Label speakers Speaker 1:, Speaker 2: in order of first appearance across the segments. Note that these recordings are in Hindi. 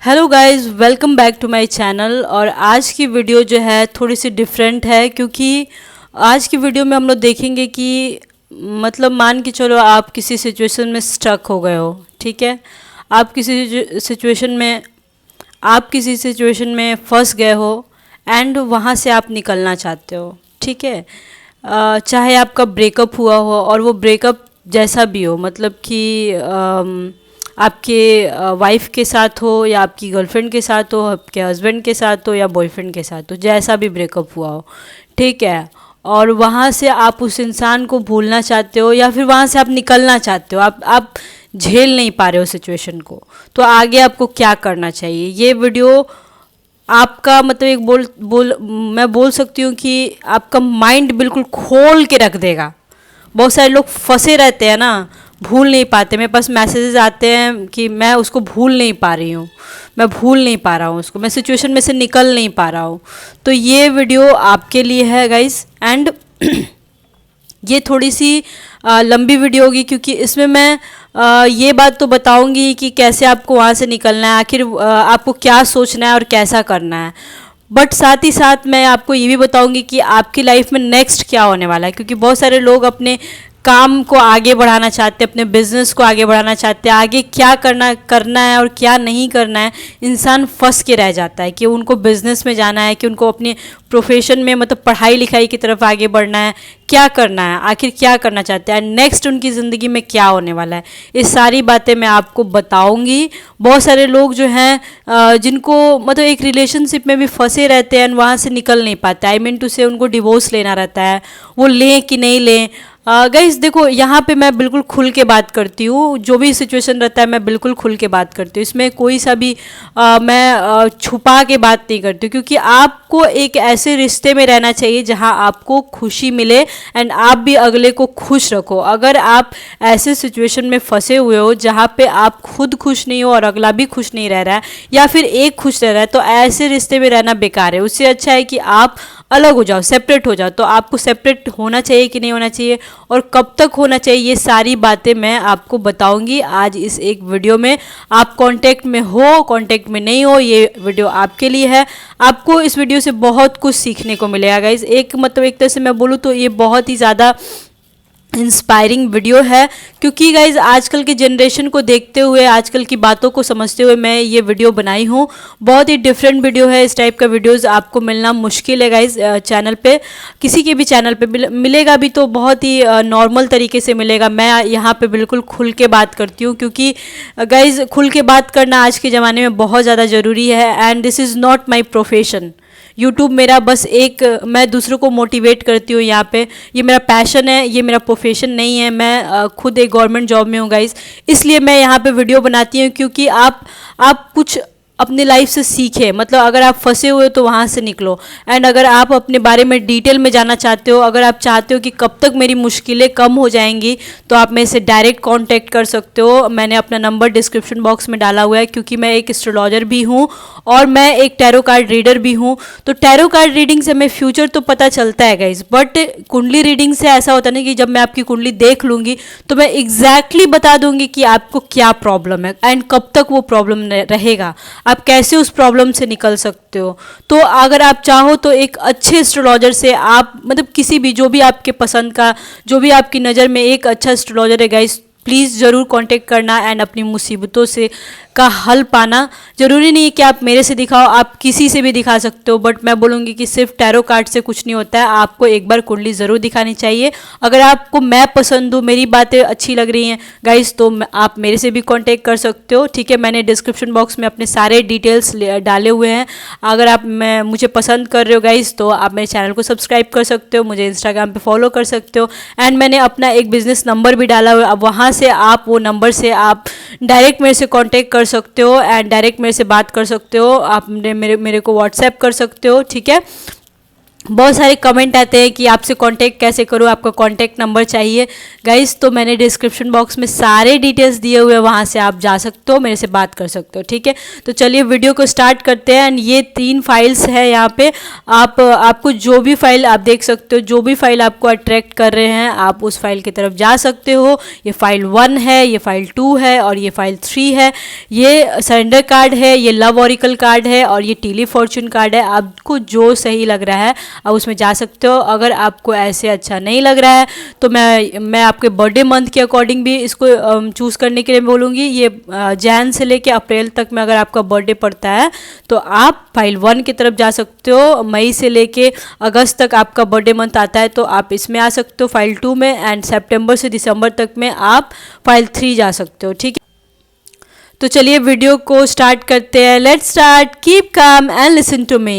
Speaker 1: Hello guys, welcome back to my channel. और आज की वीडियो जो है थोड़ी सी डिफरेंट है, क्योंकि आज की वीडियो में हम लोग देखेंगे कि मतलब मान के चलो आप किसी सिचुएशन में स्टक हो गए हो। ठीक है, आप किसी सिचुएशन में फंस गए हो एंड वहाँ से आप निकलना चाहते हो। ठीक है, चाहे आपका ब्रेकअप हुआ हो और वो ब्रेकअप जैसा भी हो, मतलब कि आपके वाइफ के साथ हो या आपकी गर्लफ्रेंड के साथ हो, आपके हस्बैंड के साथ हो या बॉयफ्रेंड के साथ हो, जैसा भी ब्रेकअप हुआ हो। ठीक है, और वहाँ से आप उस इंसान को भूलना चाहते हो या फिर वहाँ से आप निकलना चाहते हो, आप झेल नहीं पा रहे हो सिचुएशन को, तो आगे आपको क्या करना चाहिए। ये वीडियो आपका मतलब मैं बोल सकती हूँ कि आपका माइंड बिल्कुल खोल के रख देगा। बहुत सारे लोग फंसे रहते हैं ना, भूल नहीं पाते। मेरे पास मैसेजेस आते हैं कि मैं उसको भूल नहीं पा रही हूँ, मैं भूल नहीं पा रहा हूँ उसको, मैं सिचुएशन में से निकल नहीं पा रहा हूँ। तो ये वीडियो आपके लिए है गाइस। एंड ये थोड़ी सी लंबी वीडियो होगी, क्योंकि इसमें मैं ये बात तो बताऊंगी कि कैसे आपको वहाँ से निकलना है, आखिर आपको क्या सोचना है और कैसा करना है। बट साथ ही साथ मैं आपको ये भी बताऊंगी कि आपकी लाइफ में नेक्स्ट क्या होने वाला है, क्योंकि बहुत सारे लोग अपने काम को आगे बढ़ाना चाहते हैं, अपने बिजनेस को आगे बढ़ाना चाहते हैं। आगे क्या करना है और क्या नहीं करना है, इंसान फंस के रह जाता है कि उनको बिजनेस में जाना है, कि उनको अपने प्रोफेशन में मतलब पढ़ाई लिखाई की तरफ आगे बढ़ना है, क्या करना है, आखिर क्या करना चाहते हैं, नेक्स्ट उनकी ज़िंदगी में क्या होने वाला है। ये सारी बातें मैं आपको बताऊंगी। बहुत सारे लोग जो हैं जिनको मतलब एक रिलेशनशिप में भी फंसे रहते हैं, वहाँ से निकल नहीं पाते। आई मीन टू से उनको डिवोर्स लेना रहता है, वो लें कि नहीं लें। गाइस देखो, यहाँ पे मैं बिल्कुल खुल के बात करती हूँ, जो भी सिचुएशन रहता है मैं बिल्कुल खुल के बात करती हूँ। इसमें कोई सा भी मैं छुपा के बात नहीं करती हूँ, क्योंकि आपको एक ऐसे रिश्ते में रहना चाहिए जहाँ आपको खुशी मिले एंड आप भी अगले को खुश रखो। अगर आप ऐसे सिचुएशन में फंसे हुए हो जहाँ पे आप खुद खुश नहीं हो और अगला भी खुश नहीं रह रहा है, या फिर एक खुश रह रहा है, तो ऐसे रिश्ते में रहना बेकार है। उससे अच्छा है कि आप अलग हो जाओ, सेपरेट हो जाओ। तो आपको सेपरेट होना चाहिए कि नहीं होना चाहिए और कब तक होना चाहिए, ये सारी बातें मैं आपको बताऊंगी आज इस एक वीडियो में। आप कांटेक्ट में हो, कांटेक्ट में नहीं हो, ये वीडियो आपके लिए है। आपको इस वीडियो से बहुत कुछ सीखने को मिलेगा गाइस। एक तरह से मैं बोलूँ तो ये बहुत ही ज़्यादा इंस्पायरिंग वीडियो है, क्योंकि गाइज आजकल के जनरेशन को देखते हुए, आजकल की बातों को समझते हुए मैं ये वीडियो बनाई हूँ। बहुत ही डिफरेंट वीडियो है। इस टाइप का वीडियोस आपको मिलना मुश्किल है गाइज चैनल पे, किसी के भी चैनल पे मिलेगा भी तो बहुत ही नॉर्मल तरीके से मिलेगा। मैं यहाँ पे बिल्कुल खुल के बात करती हूँ, क्योंकि गाइज खुल के बात करना आज के ज़माने में बहुत ज़्यादा ज़रूरी है। And this is not my profession. YouTube मेरा बस एक, मैं दूसरों को मोटिवेट करती हूँ यहाँ पे, ये मेरा पैशन है, ये मेरा प्रोफेशन नहीं है। मैं खुद एक गवर्नमेंट जॉब में हूँ गाइस, इसलिए मैं यहाँ पे वीडियो बनाती हूँ, क्योंकि आप कुछ अपनी लाइफ से सीखें। मतलब अगर आप फंसे हुए हो तो वहाँ से निकलो। एंड अगर आप अपने बारे में डिटेल में जानना चाहते हो, अगर आप चाहते हो कि कब तक मेरी मुश्किलें कम हो जाएंगी, तो आप मेरे से डायरेक्ट कांटेक्ट कर सकते हो। मैंने अपना नंबर डिस्क्रिप्शन बॉक्स में डाला हुआ है, क्योंकि मैं एक एस्ट्रोलॉजर भी हूँ और मैं एक टैरो कार्ड रीडर भी हूँ। तो टैरो कार्ड रीडिंग से हमें फ्यूचर तो पता चलता है गाइज, बट कुंडली रीडिंग से ऐसा होता नहीं कि जब मैं आपकी कुंडली देख लूँगी तो मैं एग्जैक्टली बता दूंगी कि आपको क्या प्रॉब्लम है एंड कब तक वो प्रॉब्लम रहेगा, आप कैसे उस प्रॉब्लम से निकल सकते हो। तो अगर आप चाहो तो एक अच्छे एस्ट्रोलॉजर से आप मतलब किसी भी, जो भी आपके पसंद का, जो भी आपकी नज़र में एक अच्छा एस्ट्रोलॉजर है गाइस, प्लीज़ ज़रूर कांटेक्ट करना एंड अपनी मुसीबतों से का हल पाना। ज़रूरी नहीं है कि आप मेरे से दिखाओ, आप किसी से भी दिखा सकते हो, बट मैं बोलूँगी कि सिर्फ टैरो कार्ड से कुछ नहीं होता है। आपको एक बार कुंडली ज़रूर दिखानी चाहिए। अगर आपको मैं पसंद हूँ, मेरी बातें अच्छी लग रही हैं गाइस, तो आप मेरे से भी कांटेक्ट कर सकते हो। ठीक है, मैंने डिस्क्रिप्शन बॉक्स में अपने सारे डिटेल्स डाले हुए हैं। अगर आप मुझे पसंद कर रहे हो गाइस, तो आप मेरे चैनल को सब्सक्राइब कर सकते हो, मुझे इंस्टाग्राम पर फॉलो कर सकते हो। एंड मैंने अपना एक बिजनेस नंबर भी डाला हुआ है, अब वहाँ से आप वो नंबर से आप डायरेक्ट मेरे से कांटेक्ट कर सकते हो एंड डायरेक्ट मेरे से बात कर सकते हो। आप मेरे को व्हाट्सएप कर सकते हो। ठीक है, बहुत सारे कमेंट आते हैं कि आपसे कांटेक्ट कैसे करूँ, आपका कांटेक्ट नंबर चाहिए। गाइस तो मैंने डिस्क्रिप्शन बॉक्स में सारे डिटेल्स दिए हुए हैं, वहाँ से आप जा सकते हो, मेरे से बात कर सकते हो, ठीक है। तो चलिए वीडियो को स्टार्ट करते हैं। एंड ये 3 फाइल्स है यहाँ पे। आपको जो भी फाइल आप देख सकते हो, जो भी फाइल आपको अट्रैक्ट कर रहे हैं आप उस फाइल की तरफ जा सकते हो। ये फाइल 1 है, ये फाइल 2 है और ये फाइल 3 है। ये सरेंडर कार्ड है, ये लव ऑरिकल कार्ड है और ये टीली फॉर्चून कार्ड है। आपको जो सही लग रहा है आप उसमें जा सकते हो। अगर आपको ऐसे अच्छा नहीं लग रहा है तो मैं आपके बर्थडे मंथ के अकॉर्डिंग भी इसको चूज़ करने के लिए बोलूँगी। ये जैन से लेके अप्रैल तक में अगर आपका बर्थडे पड़ता है तो आप फाइल 1 की तरफ जा सकते हो। मई से लेके अगस्त तक आपका बर्थडे मंथ आता है तो आप इसमें आ सकते हो फाइल 2 में। एंड सितंबर से दिसंबर तक में आप फाइल 3 जा सकते हो, ठीक है। तो चलिए वीडियो को स्टार्ट करते हैं। Let's start. Keep calm and listen to me.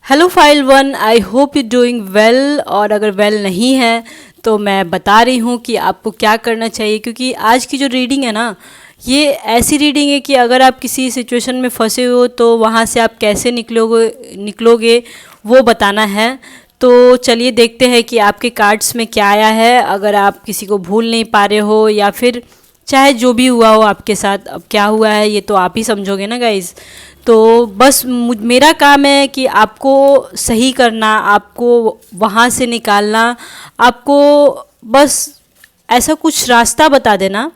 Speaker 1: Hello file 1, I hope you doing well. और अगर वेल नहीं है तो मैं बता रही हूँ कि आपको क्या करना चाहिए, क्योंकि आज की जो रीडिंग है ना, ये ऐसी रीडिंग है कि अगर आप किसी सिचुएशन में फंसे हो तो वहाँ से आप कैसे निकलोगे वो बताना है। तो चलिए देखते हैं कि आपके कार्ड्स में क्या आया है। अगर आप किसी को भूल नहीं पा रहे हो या फिर चाहे जो भी हुआ हो आपके साथ, अब क्या हुआ है ये तो आप ही समझोगे ना गाइज। तो बस मेरा काम है कि आपको सही करना, आपको वहाँ से निकालना, आपको बस ऐसा कुछ रास्ता बता देना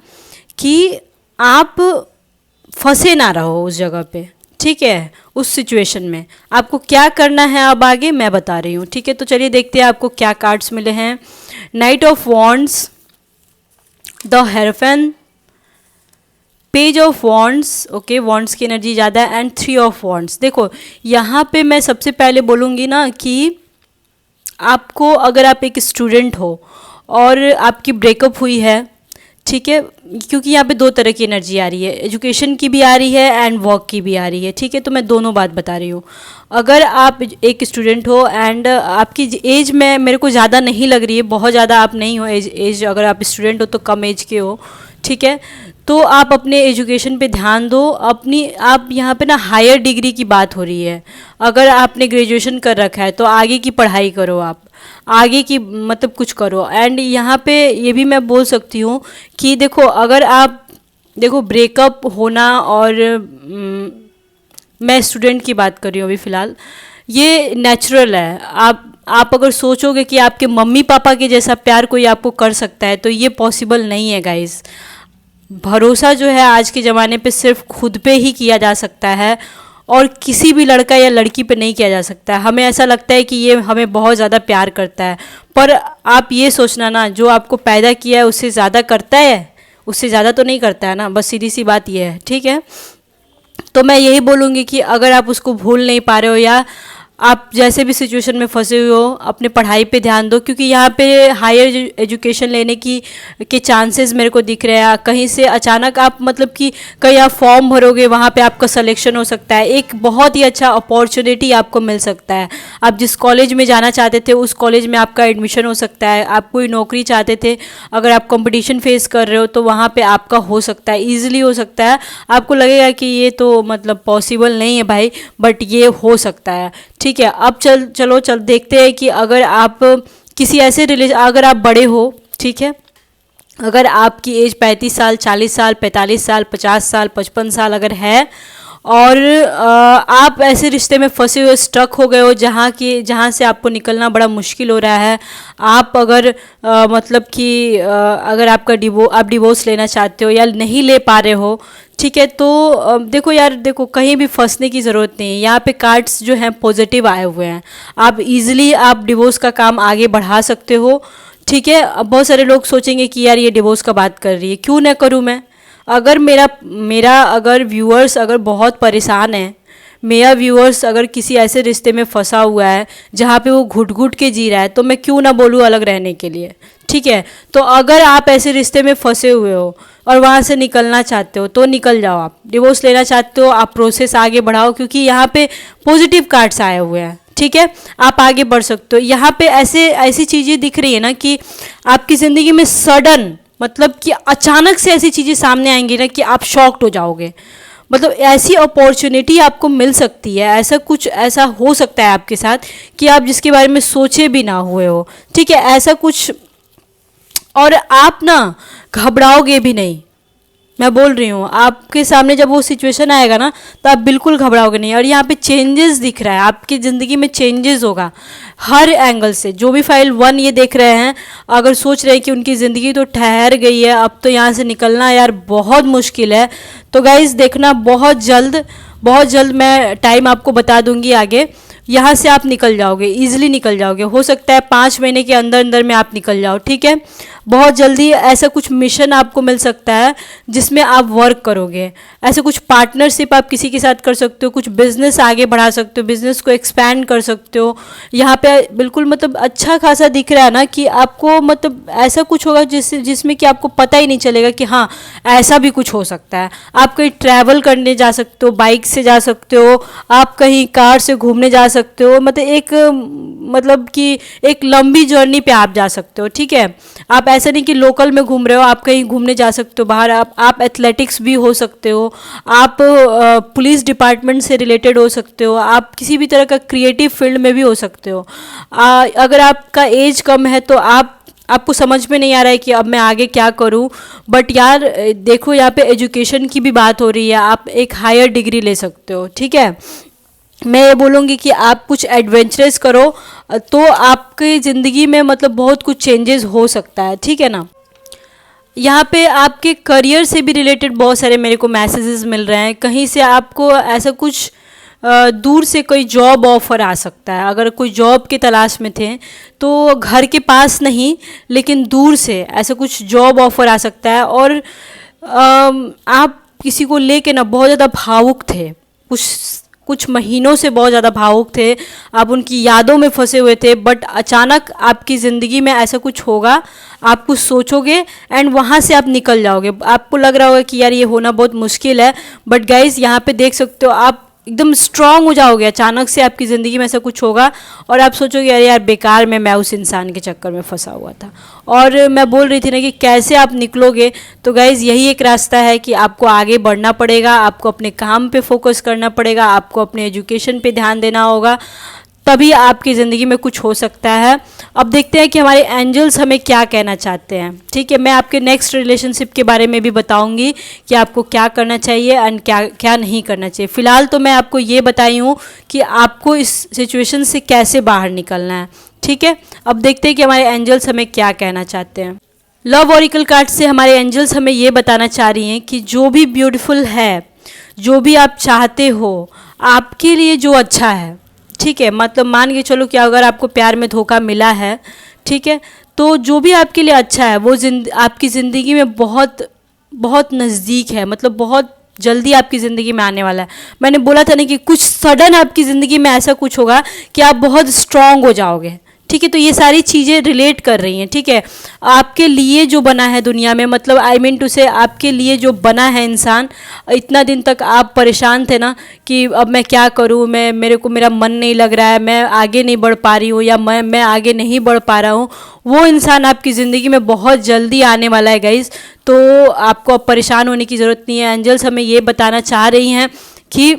Speaker 1: कि आप फंसे ना रहो उस जगह पे, ठीक है। उस सिचुएशन में आपको क्या करना है अब आगे मैं बता रही हूँ, ठीक है। तो चलिए देखते हैं आपको क्या कार्ड्स मिले हैं। Knight of wands, the hierophant, page of wands, okay, wands की एनर्जी ज़्यादा है, एंड 3 ऑफ वॉन्ड्स। देखो यहाँ पे मैं सबसे पहले बोलूँगी ना कि आपको, अगर आप एक स्टूडेंट हो और आपकी ब्रेकअप हुई है, ठीक है, क्योंकि यहाँ पे 2 तरह की एनर्जी आ रही है, एजुकेशन की भी आ रही है एंड वर्क की भी आ रही है, ठीक है। तो मैं दोनों बात बता रही हूँ। अगर आप एक स्टूडेंट हो एंड आपकी एज में मेरे को ज़्यादा नहीं लग रही है, बहुत ज़्यादा आप नहीं हो एज अगर आप स्टूडेंट हो तो कम एज के हो, ठीक है। तो आप अपने एजुकेशन पे ध्यान दो। आप यहाँ पे ना हायर डिग्री की बात हो रही है। अगर आपने ग्रेजुएशन कर रखा है तो आगे की पढ़ाई करो, आप आगे की मतलब कुछ करो। एंड यहाँ पे ये भी मैं बोल सकती हूँ कि देखो, अगर आप देखो ब्रेकअप होना, और मैं स्टूडेंट की बात कर रही हूँ अभी फ़िलहाल, ये नेचुरल है। आप अगर सोचोगे कि आपके मम्मी पापा के जैसा प्यार कोई आपको कर सकता है तो ये पॉसिबल नहीं है गाइस। भरोसा जो है आज के ज़माने पे सिर्फ खुद पे ही किया जा सकता है और किसी भी लड़का या लड़की पे नहीं किया जा सकता है। हमें ऐसा लगता है कि ये हमें बहुत ज़्यादा प्यार करता है, पर आप ये सोचना ना, जो आपको पैदा किया है उससे ज़्यादा करता है, उससे ज़्यादा तो नहीं करता है ना। बस सीधी सी बात ये है, ठीक है। तो मैं यही बोलूँगी कि अगर आप उसको भूल नहीं पा रहे हो या आप जैसे भी सिचुएशन में फंसे हुए हो, अपने पढ़ाई पे ध्यान दो, क्योंकि यहाँ पे हायर एजुकेशन लेने के चांसेस मेरे को दिख रहे हैं। कहीं से अचानक आप मतलब कि कहीं आप फॉर्म भरोगे, वहाँ पे आपका सिलेक्शन हो सकता है, एक बहुत ही अच्छा अपॉर्चुनिटी आपको मिल सकता है। आप जिस कॉलेज में जाना चाहते थे उस कॉलेज में आपका एडमिशन हो सकता है। आप कोई नौकरी चाहते थे, अगर आप कंपटीशन फेस कर रहे हो तो वहाँ पर आपका हो सकता है, ईजिली हो सकता है। आपको लगेगा कि ये तो मतलब पॉसिबल नहीं है भाई, बट ये हो सकता है, ठीक है। अब चलो देखते हैं कि अगर आप किसी ऐसे अगर आप बड़े हो, ठीक है, अगर आपकी एज 35 साल, 40 साल, 45 साल, 50 साल, 55 साल अगर है और आप ऐसे रिश्ते में फंसे हुए, स्टक हो गए हो जहाँ से आपको निकलना बड़ा मुश्किल हो रहा है। आप अगर मतलब कि अगर आप डिवोर्स लेना चाहते हो या नहीं ले पा रहे हो, ठीक है, तो देखो यार, देखो कहीं भी फंसने की ज़रूरत नहीं है। यहाँ पे कार्ड्स जो हैं पॉजिटिव आए हुए हैं। आप इजीली आप डिवोर्स का काम आगे बढ़ा सकते हो, ठीक है। अब बहुत सारे लोग सोचेंगे कि यार ये डिवोर्स का बात कर रही है, क्यों ना करूँ मैं। अगर मेरा अगर व्यूअर्स अगर बहुत परेशान है, मेरा व्यूअर्स अगर किसी ऐसे रिश्ते में फंसा हुआ है जहाँ पे वो घुट घुट के जी रहा है, तो मैं क्यों ना बोलूँ अलग रहने के लिए, ठीक है। तो अगर आप ऐसे रिश्ते में फंसे हुए हो और वहाँ से निकलना चाहते हो तो निकल जाओ। आप डिवोर्स लेना चाहते हो, आप प्रोसेस आगे बढ़ाओ, क्योंकि यहाँ पे पॉजिटिव कार्ड्स आए हुए हैं, ठीक है। आप आगे बढ़ सकते हो। यहाँ पे ऐसी चीज़ें दिख रही है ना कि आपकी ज़िंदगी में सडन, मतलब कि अचानक से ऐसी चीज़ें सामने आएंगी ना कि आप शॉक्ड हो जाओगे। मतलब ऐसी अपॉर्चुनिटी आपको मिल सकती है, ऐसा कुछ ऐसा हो सकता है आपके साथ कि आप जिसके बारे में सोचे भी ना हुए हो, ठीक है, ऐसा कुछ। और आप ना घबराओगे भी नहीं, मैं बोल रही हूँ, आपके सामने जब वो सिचुएशन आएगा ना तो आप बिल्कुल घबराओगे नहीं। और यहाँ पे चेंजेस दिख रहा है, आपकी ज़िंदगी में चेंजेस होगा हर एंगल से। जो भी फाइल 1 ये देख रहे हैं, अगर सोच रहे हैं कि उनकी ज़िंदगी तो ठहर गई है, अब तो यहाँ से निकलना यार बहुत मुश्किल है, तो गाइस देखना बहुत जल्द मैं टाइम आपको बता दूंगी आगे, यहाँ से आप निकल जाओगे, ईजिली निकल जाओगे। हो सकता है 5 महीने के अंदर अंदर में आप निकल जाओ, ठीक है। बहुत जल्दी ऐसा कुछ मिशन आपको मिल सकता है जिसमें आप वर्क करोगे। ऐसे कुछ पार्टनरशिप आप किसी के साथ कर सकते हो, कुछ बिजनेस आगे बढ़ा सकते हो, बिजनेस को एक्सपैंड कर सकते हो। यहाँ पे बिल्कुल मतलब अच्छा खासा दिख रहा है ना कि आपको मतलब ऐसा कुछ होगा जिसमें कि आपको पता ही नहीं चलेगा कि हाँ ऐसा भी कुछ हो सकता है। आप कहीं ट्रैवल करने जा सकते हो, बाइक से जा सकते हो, आप कहीं कार से घूमने जा सकते हो, मतलब कि एक लंबी जर्नी पे आप जा सकते हो, ठीक है। आप ऐसा नहीं कि लोकल में घूम रहे हो, आप कहीं घूमने जा सकते हो बाहर। आप एथलेटिक्स भी हो सकते हो, आप पुलिस डिपार्टमेंट से रिलेटेड हो सकते हो, आप किसी भी तरह का क्रिएटिव फील्ड में भी हो सकते हो। अगर आपका एज कम है तो आपको समझ में नहीं आ रहा है कि अब मैं आगे क्या करूं, बट यार देखो यहाँ पे एजुकेशन की भी बात हो रही है, आप एक हायर डिग्री ले सकते हो, ठीक है। मैं ये बोलूँगी कि आप कुछ एडवेंचरस करो तो आपकी ज़िंदगी में मतलब बहुत कुछ चेंजेस हो सकता है, ठीक है ना। यहाँ पे आपके करियर से भी रिलेटेड बहुत सारे मेरे को मैसेजेस मिल रहे हैं, कहीं से आपको ऐसा कुछ दूर से कोई जॉब ऑफर आ सकता है। अगर कोई जॉब की तलाश में थे तो घर के पास नहीं लेकिन दूर से ऐसा कुछ जॉब ऑफर आ सकता है। और आप किसी को लेके ना बहुत ज़्यादा भावुक थे, कुछ महीनों से बहुत ज़्यादा भावुक थे, आप उनकी यादों में फंसे हुए थे, बट अचानक आपकी ज़िंदगी में ऐसा कुछ होगा, आप कुछ सोचोगे एंड वहाँ से आप निकल जाओगे। आपको लग रहा होगा कि यार ये होना बहुत मुश्किल है, बट गाइस यहाँ पे देख सकते हो आप एकदम स्ट्रांग हो जाओगे। अचानक से आपकी ज़िंदगी में ऐसा कुछ होगा और आप सोचोगे अरे यार बेकार में मैं उस इंसान के चक्कर में फंसा हुआ था। और मैं बोल रही थी ना कि कैसे आप निकलोगे, तो गाइज़ यही एक रास्ता है कि आपको आगे बढ़ना पड़ेगा, आपको अपने काम पे फोकस करना पड़ेगा, आपको अपने एजुकेशन पे ध्यान देना होगा, तभी आपकी ज़िंदगी में कुछ हो सकता है। अब देखते हैं कि हमारे एंजल्स हमें क्या कहना चाहते हैं, ठीक है। मैं आपके नेक्स्ट रिलेशनशिप के बारे में भी बताऊंगी कि आपको क्या करना चाहिए एंड क्या क्या नहीं करना चाहिए। फ़िलहाल तो मैं आपको ये बताई हूँ कि आपको इस सिचुएशन से कैसे बाहर निकलना है, ठीक है। अब देखते हैं कि हमारे एंजल्स हमें क्या कहना चाहते हैं। लव ऑरिकल कार्ड से हमारे एंजल्स हमें ये बताना चाह रही हैं कि जो भी ब्यूटीफुल है, जो भी आप चाहते हो, आपके लिए जो अच्छा है, ठीक है। मतलब मान के चलो कि अगर आपको प्यार में धोखा मिला है, ठीक है, तो जो भी आपके लिए अच्छा है वो आपकी ज़िंदगी में बहुत बहुत नज़दीक है, मतलब बहुत जल्दी आपकी ज़िंदगी में आने वाला है। मैंने बोला था ना कि कुछ सडन आपकी ज़िंदगी में ऐसा कुछ होगा कि आप बहुत स्ट्रांग हो जाओगे, ठीक है। तो ये सारी चीज़ें रिलेट कर रही हैं, ठीक है। आपके लिए जो बना है दुनिया में, मतलब आई मीन टू से आपके लिए जो बना है इंसान, इतना दिन तक आप परेशान थे ना कि अब मैं क्या करूँ, मेरा मन नहीं लग रहा है, मैं आगे नहीं बढ़ पा रही हूँ, या मैं आगे नहीं बढ़ पा रहा हूँ, वो इंसान आपकी ज़िंदगी में बहुत जल्दी आने वाला है गाइज़। तो आपको अब परेशान होने की ज़रूरत नहीं है। एंजल्स हमें ये बताना चाह रही हैं कि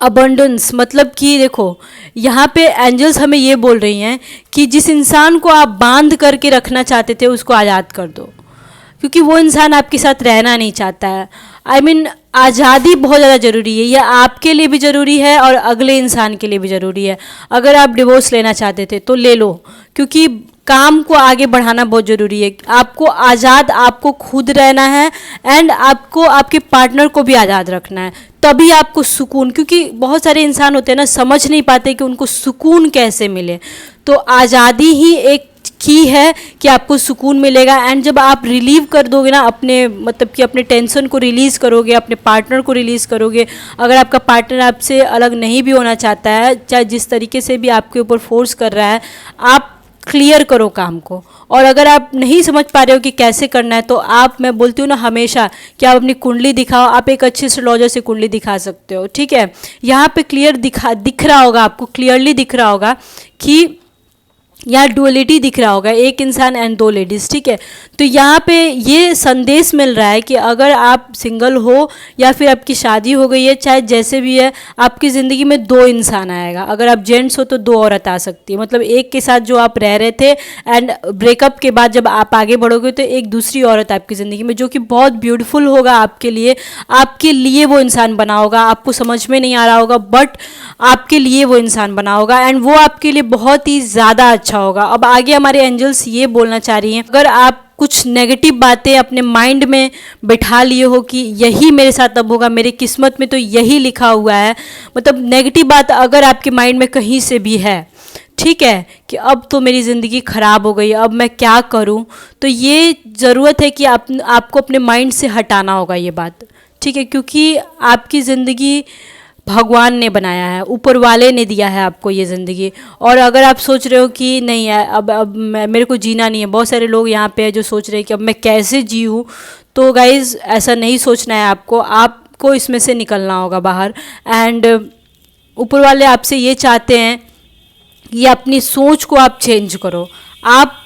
Speaker 1: अबंडेंस, मतलब कि देखो यहाँ पे एंजल्स हमें ये बोल रही हैं कि जिस इंसान को आप बांध करके रखना चाहते थे उसको आज़ाद कर दो, क्योंकि वो इंसान आपके साथ रहना नहीं चाहता है। आई मीन आज़ादी बहुत ज़्यादा ज़रूरी है, यह आपके लिए भी ज़रूरी है और अगले इंसान के लिए भी ज़रूरी है। अगर आप डिवोर्स लेना चाहते थे तो ले लो, क्योंकि काम को आगे बढ़ाना बहुत ज़रूरी है। आपको आज़ाद, आपको खुद रहना है एंड आपको आपके पार्टनर को भी आज़ाद रखना है, तभी आपको सुकून। क्योंकि बहुत सारे इंसान होते हैं ना, समझ नहीं पाते कि उनको सुकून कैसे मिले। तो आज़ादी ही एक की है कि आपको सुकून मिलेगा। एंड जब आप रिलीव कर दोगे ना अपने, मतलब कि अपने टेंशन को रिलीज़ करोगे, अपने पार्टनर को रिलीज़ करोगे, अगर आपका पार्टनर आपसे अलग नहीं भी होना चाहता है, चाहे जिस तरीके से भी आपके ऊपर फोर्स कर रहा है, आप क्लियर करो काम को। और अगर आप नहीं समझ पा रहे हो कि कैसे करना है, तो मैं बोलती हूँ ना हमेशा कि आप अपनी कुंडली दिखाओ। आप एक अच्छे एस्ट्रोलॉजर से कुंडली दिखा सकते हो, ठीक है। यहाँ पे क्लियर दिख रहा होगा, आपको क्लियरली दिख रहा होगा कि यहाँ डुअलिटी दिख रहा होगा, एक इंसान एंड दो लेडीज़, ठीक है। तो यहाँ पे ये संदेश मिल रहा है कि अगर आप सिंगल हो या फिर आपकी शादी हो गई है, चाहे जैसे भी है, आपकी ज़िंदगी में दो इंसान आएगा। अगर आप जेंट्स हो तो दो औरत आ सकती है, मतलब एक के साथ जो आप रह रहे थे एंड ब्रेकअप के बाद जब आप आगे बढ़ोगे तो एक दूसरी औरत आपकी ज़िंदगी में, जो कि बहुत ब्यूटीफुल होगा आपके लिए वो इंसान बना होगा। आपको समझ में नहीं आ रहा होगा बट आपके लिए वो इंसान बना होगा एंड वो आपके लिए बहुत ही ज़्यादा अच्छा होगा। अब आगे हमारे एंजल्स ये बोलना चाह रही हैं, अगर आप कुछ नेगेटिव बातें अपने माइंड में बिठा लिए हो कि यही मेरे साथ अब होगा, मेरी किस्मत में तो यही लिखा हुआ है, मतलब नेगेटिव बात अगर आपके माइंड में कहीं से भी है, ठीक है, कि अब तो मेरी ज़िंदगी ख़राब हो गई, अब मैं क्या करूं, तो ये ज़रूरत है कि आपको अपने माइंड से हटाना होगा ये बात, ठीक है। क्योंकि आपकी ज़िंदगी भगवान ने बनाया है, ऊपर वाले ने दिया है आपको ये ज़िंदगी। और अगर आप सोच रहे हो कि नहीं है अब मेरे को जीना नहीं है, बहुत सारे लोग यहाँ पे हैं जो सोच रहे हैं कि अब मैं कैसे जीऊँ, तो गाइज़ ऐसा नहीं सोचना है आपको इसमें से निकलना होगा बाहर। एंड ऊपर वाले आपसे ये चाहते हैं कि अपनी सोच को आप चेंज करो, आप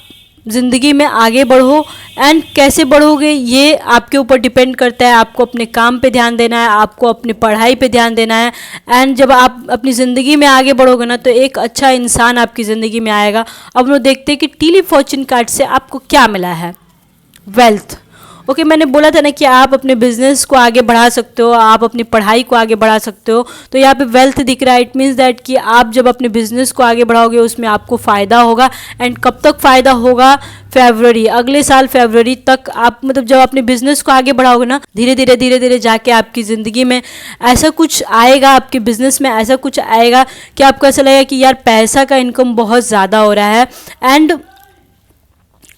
Speaker 1: ज़िंदगी में आगे बढ़ो। एंड कैसे बढ़ोगे ये आपके ऊपर डिपेंड करता है। आपको अपने काम पे ध्यान देना है, आपको अपनी पढ़ाई पे ध्यान देना है। एंड जब आप अपनी ज़िंदगी में आगे बढ़ोगे ना तो एक अच्छा इंसान आपकी ज़िंदगी में आएगा। अब लोग देखते हैं कि टीली फॉर्चून कार्ड से आपको क्या मिला है, वेल्थ। ओके, मैंने बोला था ना कि आप अपने बिजनेस को आगे बढ़ा सकते हो, आप अपनी पढ़ाई को आगे बढ़ा सकते हो, तो यहाँ पे वेल्थ दिख रहा है। इट मीन्स दैट कि आप जब अपने बिजनेस को आगे बढ़ाओगे उसमें आपको फ़ायदा होगा। एंड कब तक फ़ायदा होगा, फरवरी, अगले साल फरवरी तक आप, मतलब जब अपने बिजनेस को आगे बढ़ाओगे ना, धीरे धीरे जाके आपकी ज़िंदगी में ऐसा कुछ आएगा, आपके बिजनेस में ऐसा कुछ आएगा कि आपको ऐसा लगेगा कि यार पैसा का इनकम बहुत ज़्यादा हो रहा है। एंड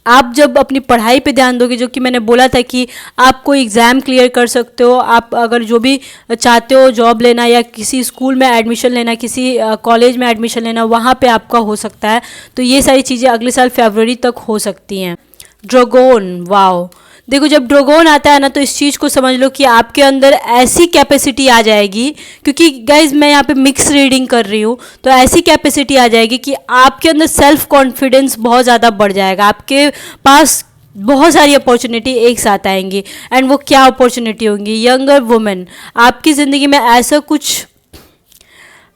Speaker 1: आप जब अपनी पढ़ाई पे ध्यान दोगे, जो कि मैंने बोला था कि आप कोई एग्ज़ाम क्लियर कर सकते हो, आप अगर जो भी चाहते हो जॉब लेना या किसी स्कूल में एडमिशन लेना, किसी कॉलेज में एडमिशन लेना, वहाँ पे आपका हो सकता है। तो ये सारी चीज़ें अगले साल फरवरी तक हो सकती हैं। ड्रैगन, वाओ, देखो जब ड्रैगन आता है ना तो इस चीज़ को समझ लो कि आपके अंदर ऐसी कैपेसिटी आ जाएगी, क्योंकि गाइज मैं यहाँ पे मिक्स रीडिंग कर रही हूँ, तो ऐसी कैपेसिटी आ जाएगी कि आपके अंदर सेल्फ कॉन्फिडेंस बहुत ज़्यादा बढ़ जाएगा। आपके पास बहुत सारी अपॉर्चुनिटी एक साथ आएंगी। एंड वो क्या अपॉर्चुनिटी होंगी, यंगर वुमेन, आपकी ज़िंदगी में ऐसा कुछ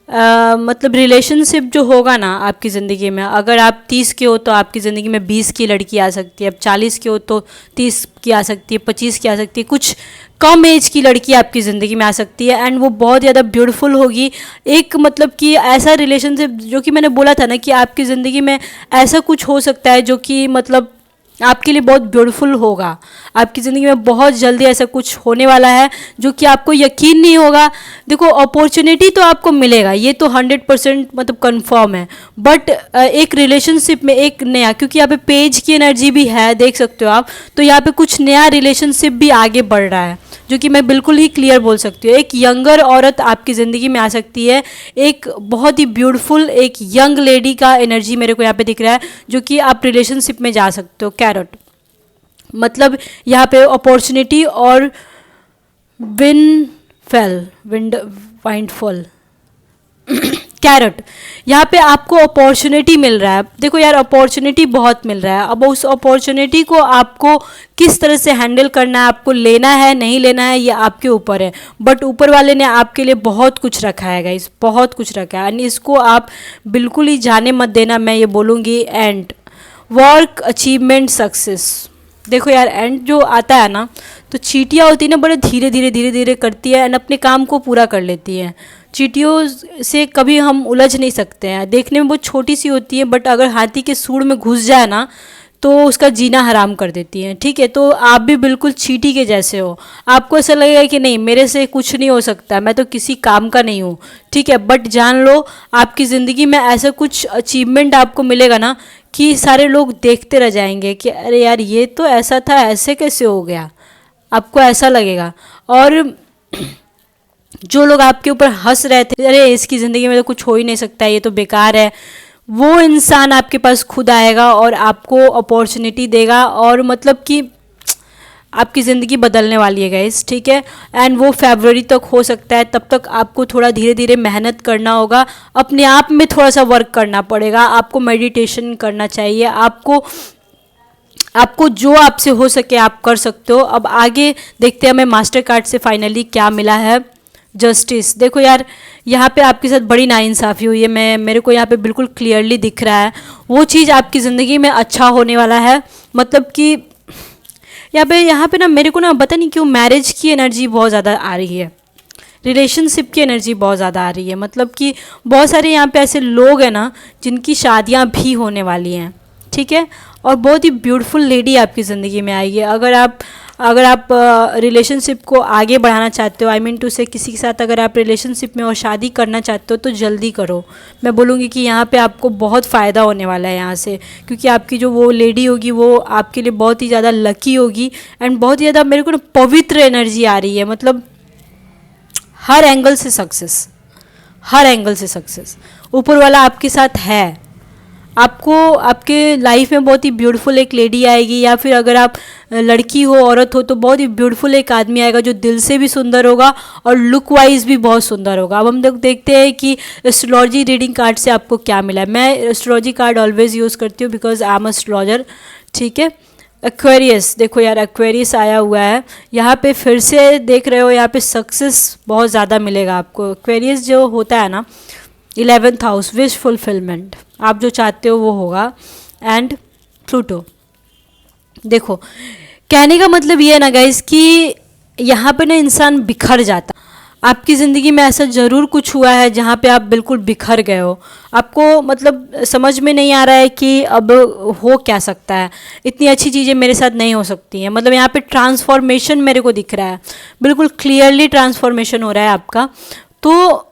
Speaker 1: मतलब रिलेशनशिप जो होगा ना आपकी ज़िंदगी में, अगर आप 30 के हो तो आपकी ज़िंदगी में 20 की लड़की आ सकती है, अब 40 के हो तो 30 की आ सकती है, 25 की आ सकती है, कुछ कम एज की लड़की आपकी ज़िंदगी में आ सकती है। एंड वो बहुत ज़्यादा ब्यूटीफुल होगी। एक मतलब कि ऐसा रिलेशनशिप जो कि मैंने बोला था ना कि आपकी ज़िंदगी में ऐसा कुछ हो सकता है जो कि मतलब आपके लिए बहुत ब्यूटीफुल होगा। आपकी ज़िंदगी में बहुत जल्दी ऐसा कुछ होने वाला है जो कि आपको यकीन नहीं होगा। देखो अपॉर्चुनिटी तो आपको मिलेगा, ये तो 100% मतलब कंफर्म है, बट एक रिलेशनशिप में एक नया, क्योंकि यहाँ पे पेज की एनर्जी भी है, देख सकते हो आप, तो यहाँ पे कुछ नया रिलेशनशिप भी आगे बढ़ रहा है, जो कि मैं बिल्कुल ही क्लियर बोल सकती हूँ। एक यंगर औरत आपकी ज़िंदगी में आ सकती है, एक बहुत ही ब्यूटीफुल एक यंग लेडी का एनर्जी मेरे को यहाँ पे दिख रहा है, जो कि आप रिलेशनशिप में जा सकते हो। कैरेट, मतलब यहाँ पे अपॉर्चुनिटी और वाइंडफॉल कैरेट, यहाँ पे आपको अपॉर्चुनिटी मिल रहा है। देखो यार अपॉर्चुनिटी बहुत मिल रहा है, अब उस अपॉर्चुनिटी को आपको किस तरह से हैंडल करना है, आपको लेना है नहीं लेना है ये आपके ऊपर है, बट ऊपर वाले ने आपके लिए बहुत कुछ रखा है गाइस, बहुत कुछ रखा है। एंड इसको आप बिल्कुल ही जाने मत देना, मैं ये बोलूँगी। एंड वर्क अचीवमेंट सक्सेस, देखो यार एंड जो आता है ना तो चींटियाँ होती है ना, बड़े धीरे धीरे करती है एंड अपने काम को पूरा कर लेती हैं। चींटियों से कभी हम उलझ नहीं सकते हैं, देखने में बहुत छोटी सी होती है बट अगर हाथी के सूंड में घुस जाए ना तो उसका जीना हराम कर देती हैं, ठीक है। तो आप भी बिल्कुल चींटी के जैसे हो, आपको ऐसा लगेगा कि नहीं मेरे से कुछ नहीं हो सकता, मैं तो किसी काम का नहीं हूँ, ठीक है, बट जान लो आपकी ज़िंदगी में ऐसा कुछ अचीवमेंट आपको मिलेगा ना कि सारे लोग देखते रह जाएंगे कि अरे यार ये तो ऐसा था, ऐसे कैसे हो गया, आपको ऐसा लगेगा। और जो लोग आपके ऊपर हंस रहे थे, अरे इसकी ज़िंदगी में तो कुछ हो ही नहीं सकता, ये तो बेकार है, वो इंसान आपके पास खुद आएगा और आपको अपॉर्चुनिटी देगा। और मतलब कि आपकी ज़िंदगी बदलने वाली है गाइस, ठीक है। एंड वो फरवरी तक हो सकता है, तब तक आपको थोड़ा धीरे धीरे मेहनत करना होगा, अपने आप में थोड़ा सा वर्क करना पड़ेगा, आपको मेडिटेशन करना चाहिए, आपको जो आपसे हो सके आप कर सकते हो। अब आगे देखते हैं हमें मास्टर कार्ड से फाइनली क्या मिला है। जस्टिस, देखो यार यहाँ पे आपके साथ बड़ी नाइंसाफ़ी हुई है, मेरे को यहाँ पे बिल्कुल क्लियरली दिख रहा है। वो चीज़ आपकी ज़िंदगी में अच्छा होने वाला है, मतलब कि यहाँ पे ना मेरे को ना पता नहीं क्यों मैरिज की एनर्जी बहुत ज़्यादा आ रही है, रिलेशनशिप की एनर्जी बहुत ज़्यादा आ रही है। मतलब कि बहुत सारे यहाँ पे ऐसे लोग हैं ना जिनकी शादियाँ भी होने वाली हैं, ठीक है। और बहुत ही ब्यूटीफुल लेडी आपकी ज़िंदगी में आएगी। अगर आप रिलेशनशिप को आगे बढ़ाना चाहते हो, आई मीन टू से किसी के साथ अगर आप रिलेशनशिप में और शादी करना चाहते हो तो जल्दी करो। मैं बोलूँगी कि यहाँ पे आपको बहुत फ़ायदा होने वाला है यहाँ से, क्योंकि आपकी जो वो लेडी होगी वो आपके लिए बहुत ही ज़्यादा लकी होगी। एंड बहुत ही ज़्यादा मेरे को ना पवित्र एनर्जी आ रही है, मतलब हर एंगल से सक्सेस, हर एंगल से सक्सेस ऊपर वाला आपके साथ है। आपको आपके लाइफ में बहुत ही ब्यूटीफुल एक लेडी आएगी, या फिर अगर आप लड़की हो औरत हो तो बहुत ही ब्यूटीफुल एक आदमी आएगा जो दिल से भी सुंदर होगा और लुक वाइज भी बहुत सुंदर होगा। अब हम लोग देखते हैं कि एस्ट्रोलॉजी रीडिंग कार्ड से आपको क्या मिला है। मैं एस्ट्रोलॉजी कार्ड ऑलवेज यूज़ करती हूँ बिकॉज आई एम एस्ट्रोलॉजर, ठीक है। एक्वेरियस, देखो यार एक्वेरियस आया हुआ है यहाँ पे, फिर से देख रहे हो यहाँ पे सक्सेस बहुत ज़्यादा मिलेगा आपको। एक्वेरियस जो होता है ना 11th हाउस, विश फुलफिलमेंट, आप जो चाहते हो वो होगा। एंड प्लूटो, देखो कहने का मतलब ये है ना गाइस कि यहाँ पे ना इंसान बिखर जाता। आपकी ज़िंदगी में ऐसा ज़रूर कुछ हुआ है जहाँ पे आप बिल्कुल बिखर गए हो, आपको मतलब समझ में नहीं आ रहा है कि अब हो क्या सकता है, इतनी अच्छी चीज़ें मेरे साथ नहीं हो सकती हैं। मतलब यहाँ पे ट्रांसफॉर्मेशन मेरे को दिख रहा है, बिल्कुल क्लियरली ट्रांसफॉर्मेशन हो रहा है आपका। तो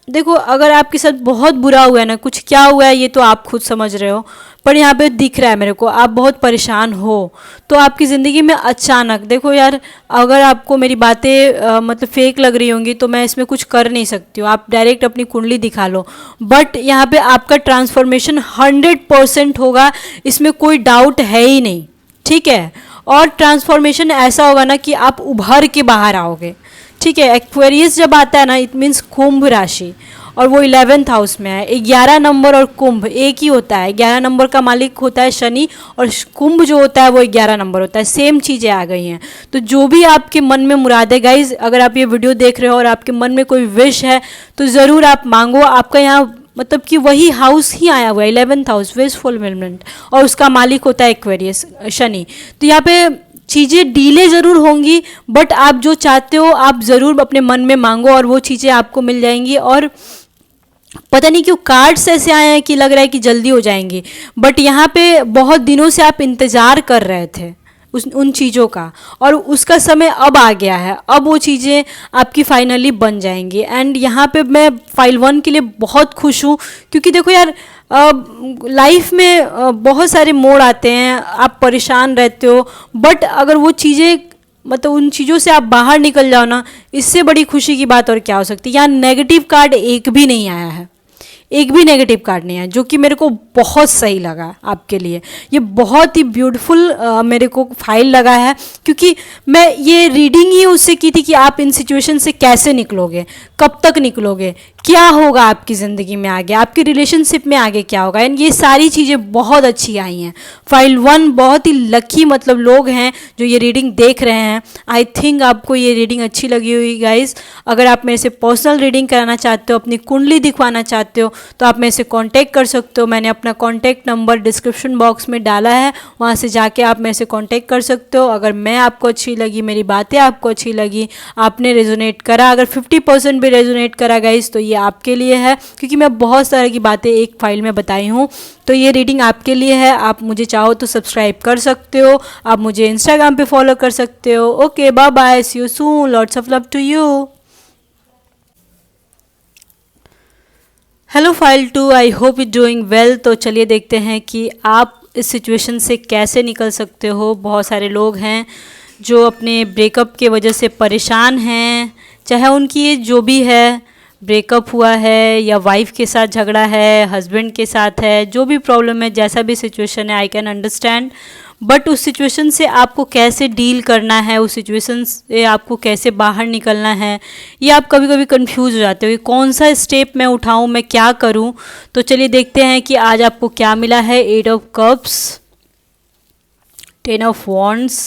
Speaker 1: देखो अगर आपके साथ बहुत बुरा हुआ है ना, कुछ क्या हुआ है ये तो आप खुद समझ रहे हो, पर यहाँ पे दिख रहा है मेरे को आप बहुत परेशान हो। तो आपकी ज़िंदगी में अचानक, देखो यार अगर आपको मेरी बातें मतलब फेक लग रही होंगी तो मैं इसमें कुछ कर नहीं सकती हूँ, आप डायरेक्ट अपनी कुंडली दिखा लो। बट यहाँ पे आपका ट्रांसफॉर्मेशन 100% होगा, इसमें कोई डाउट है ही नहीं, ठीक है। और ट्रांसफॉर्मेशन ऐसा होगा ना कि आप उभर के बाहर आओगे, ठीक है। एक्वेरियस जब आता है ना इट मीन्स कुंभ राशि, और वो 11th हाउस में है। 11 नंबर और कुंभ एक ही होता है, 11 नंबर का मालिक होता है शनि और कुंभ जो होता है वो 11 नंबर होता है, सेम चीज़ें आ गई हैं। तो जो भी आपके मन में मुराद है गाइज, अगर आप ये वीडियो देख रहे हो और आपके मन में कोई विश है तो ज़रूर आप मांगो। आपका यहाँ मतलब कि वही हाउस ही आया हुआ है 11th हाउस, विश फुलफिलमेंट, और उसका मालिक होता है एक्वेरियस शनि। तो यहाँ पे चीज़ें डीले ज़रूर होंगी, बट आप जो चाहते हो आप ज़रूर अपने मन में मांगो और वो चीज़ें आपको मिल जाएंगी। और पता नहीं क्यों कार्ड्स ऐसे आए हैं कि लग रहा है कि जल्दी हो जाएंगी, बट यहाँ पे बहुत दिनों से आप इंतज़ार कर रहे थे उन चीज़ों का, और उसका समय अब आ गया है, अब वो चीज़ें आपकी फाइनली बन जाएंगी। एंड यहाँ पे मैं फाइल 1 के लिए बहुत खुश हूँ, क्योंकि देखो यार लाइफ में बहुत सारे मोड़ आते हैं, आप परेशान रहते हो, बट अगर वो चीज़ें मतलब उन चीज़ों से आप बाहर निकल जाओ ना, इससे बड़ी खुशी की बात और क्या हो सकती है। यहाँ नेगेटिव कार्ड एक भी नहीं आया है, एक भी नेगेटिव कार्ड नहीं है, जो कि मेरे को बहुत सही लगा आपके लिए। ये बहुत ही ब्यूटीफुल मेरे को फाइल लगा है, क्योंकि मैं ये रीडिंग ही उससे की थी कि आप इन सिचुएशन से कैसे निकलोगे, कब तक निकलोगे, क्या होगा आपकी ज़िंदगी में आगे, आपकी रिलेशनशिप में आगे क्या होगा। एंड ये सारी चीज़ें बहुत अच्छी आई हैं। फाइल 1 बहुत ही लकी मतलब लोग हैं जो ये रीडिंग देख रहे हैं। आई थिंक आपको ये रीडिंग अच्छी लगी हुई गाइज। अगर आप मेरे से पर्सनल रीडिंग कराना चाहते हो, अपनी कुंडली दिखवाना चाहते हो, तो आप मेरे से कांटेक्ट कर सकते हो। मैंने अपना कांटेक्ट नंबर डिस्क्रिप्शन बॉक्स में डाला है, वहाँ से जाके आप मेरे से कांटेक्ट कर सकते हो। अगर मैं आपको अच्छी लगी, मेरी बातें आपको अच्छी लगी, आपने रेजोनेट करा, अगर 50% भी रेजोनेट करा गाइज, तो ये आपके लिए है, क्योंकि मैं बहुत सारी की बातें एक फाइल में बताई हूँ। तो ये रीडिंग आपके लिए है। आप मुझे चाहो तो सब्सक्राइब कर सकते हो, आप मुझे इंस्टाग्राम पे फॉलो कर सकते हो। Okay bye bye, see you soon, lots of love to you. Hello file 2, I hope you doing well. तो चलिए देखते हैं कि आप इस सिचुएशन से कैसे निकल सकते हो। बहुत सारे लोग हैं जो अपने ब्रेकअप के वजह से परेशान हैं, चाहे उनकी एज जो भी है, ब्रेकअप हुआ है या वाइफ के साथ झगड़ा है, हस्बैंड के साथ है, जो भी प्रॉब्लम है, जैसा भी सिचुएशन है, आई कैन अंडरस्टैंड। बट उस सिचुएशन से आपको कैसे डील करना है, उस सिचुएशन से आपको कैसे बाहर निकलना है, ये आप कभी कभी कंफ्यूज हो जाते हो कि कौन सा स्टेप मैं उठाऊं, मैं क्या करूं। तो चलिए देखते हैं कि आज आपको क्या मिला है। 8 of cups, 10 of wands,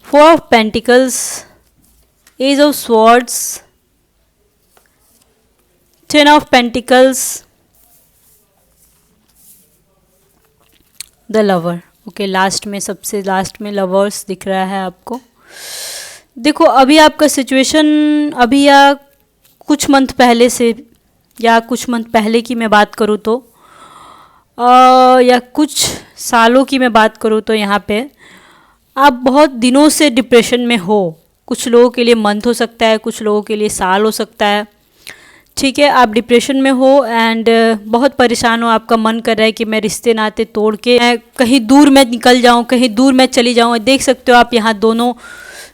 Speaker 1: 4 of pentacles, ace of swords, 10 of pentacles, the lover. Okay, last में, सबसे लास्ट में लवर्स दिख रहा है आपको। देखो अभी आपका सिचुएशन, अभी या कुछ मंथ पहले से, या कुछ मंथ पहले की मैं बात करूँ तो या कुछ सालों की मैं बात करूँ तो यहाँ पे आप बहुत दिनों से डिप्रेशन में हो। कुछ लोगों के लिए मंथ हो सकता है, कुछ लोगों के लिए साल हो सकता है। ठीक है, आप डिप्रेशन में हो एंड बहुत परेशान हो, आपका मन कर रहा है कि मैं रिश्ते नाते तोड़ के मैं कहीं दूर मैं निकल जाऊं, कहीं दूर मैं चली जाऊं। देख सकते हो आप यहाँ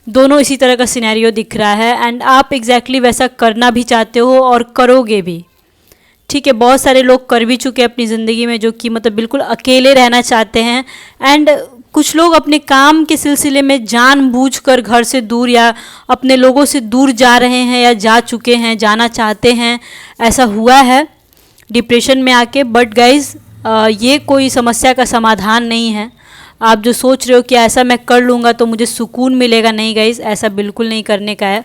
Speaker 1: दोनों इसी तरह का सिनेरियो दिख रहा है एंड आप एग्जैक्टली वैसा करना भी चाहते हो और करोगे भी। ठीक है, बहुत सारे लोग कर भी चुके हैं अपनी ज़िंदगी में, जो कि मतलब बिल्कुल अकेले रहना चाहते हैं एंड कुछ लोग अपने काम के सिलसिले में जानबूझकर घर से दूर या अपने लोगों से दूर जा रहे हैं या जा चुके हैं, जाना चाहते हैं। ऐसा हुआ है डिप्रेशन में आके। बट गाइज ये कोई समस्या का समाधान नहीं है। आप जो सोच रहे हो कि ऐसा मैं कर लूँगा तो मुझे सुकून मिलेगा, नहीं गाइज, ऐसा बिल्कुल नहीं करने का है।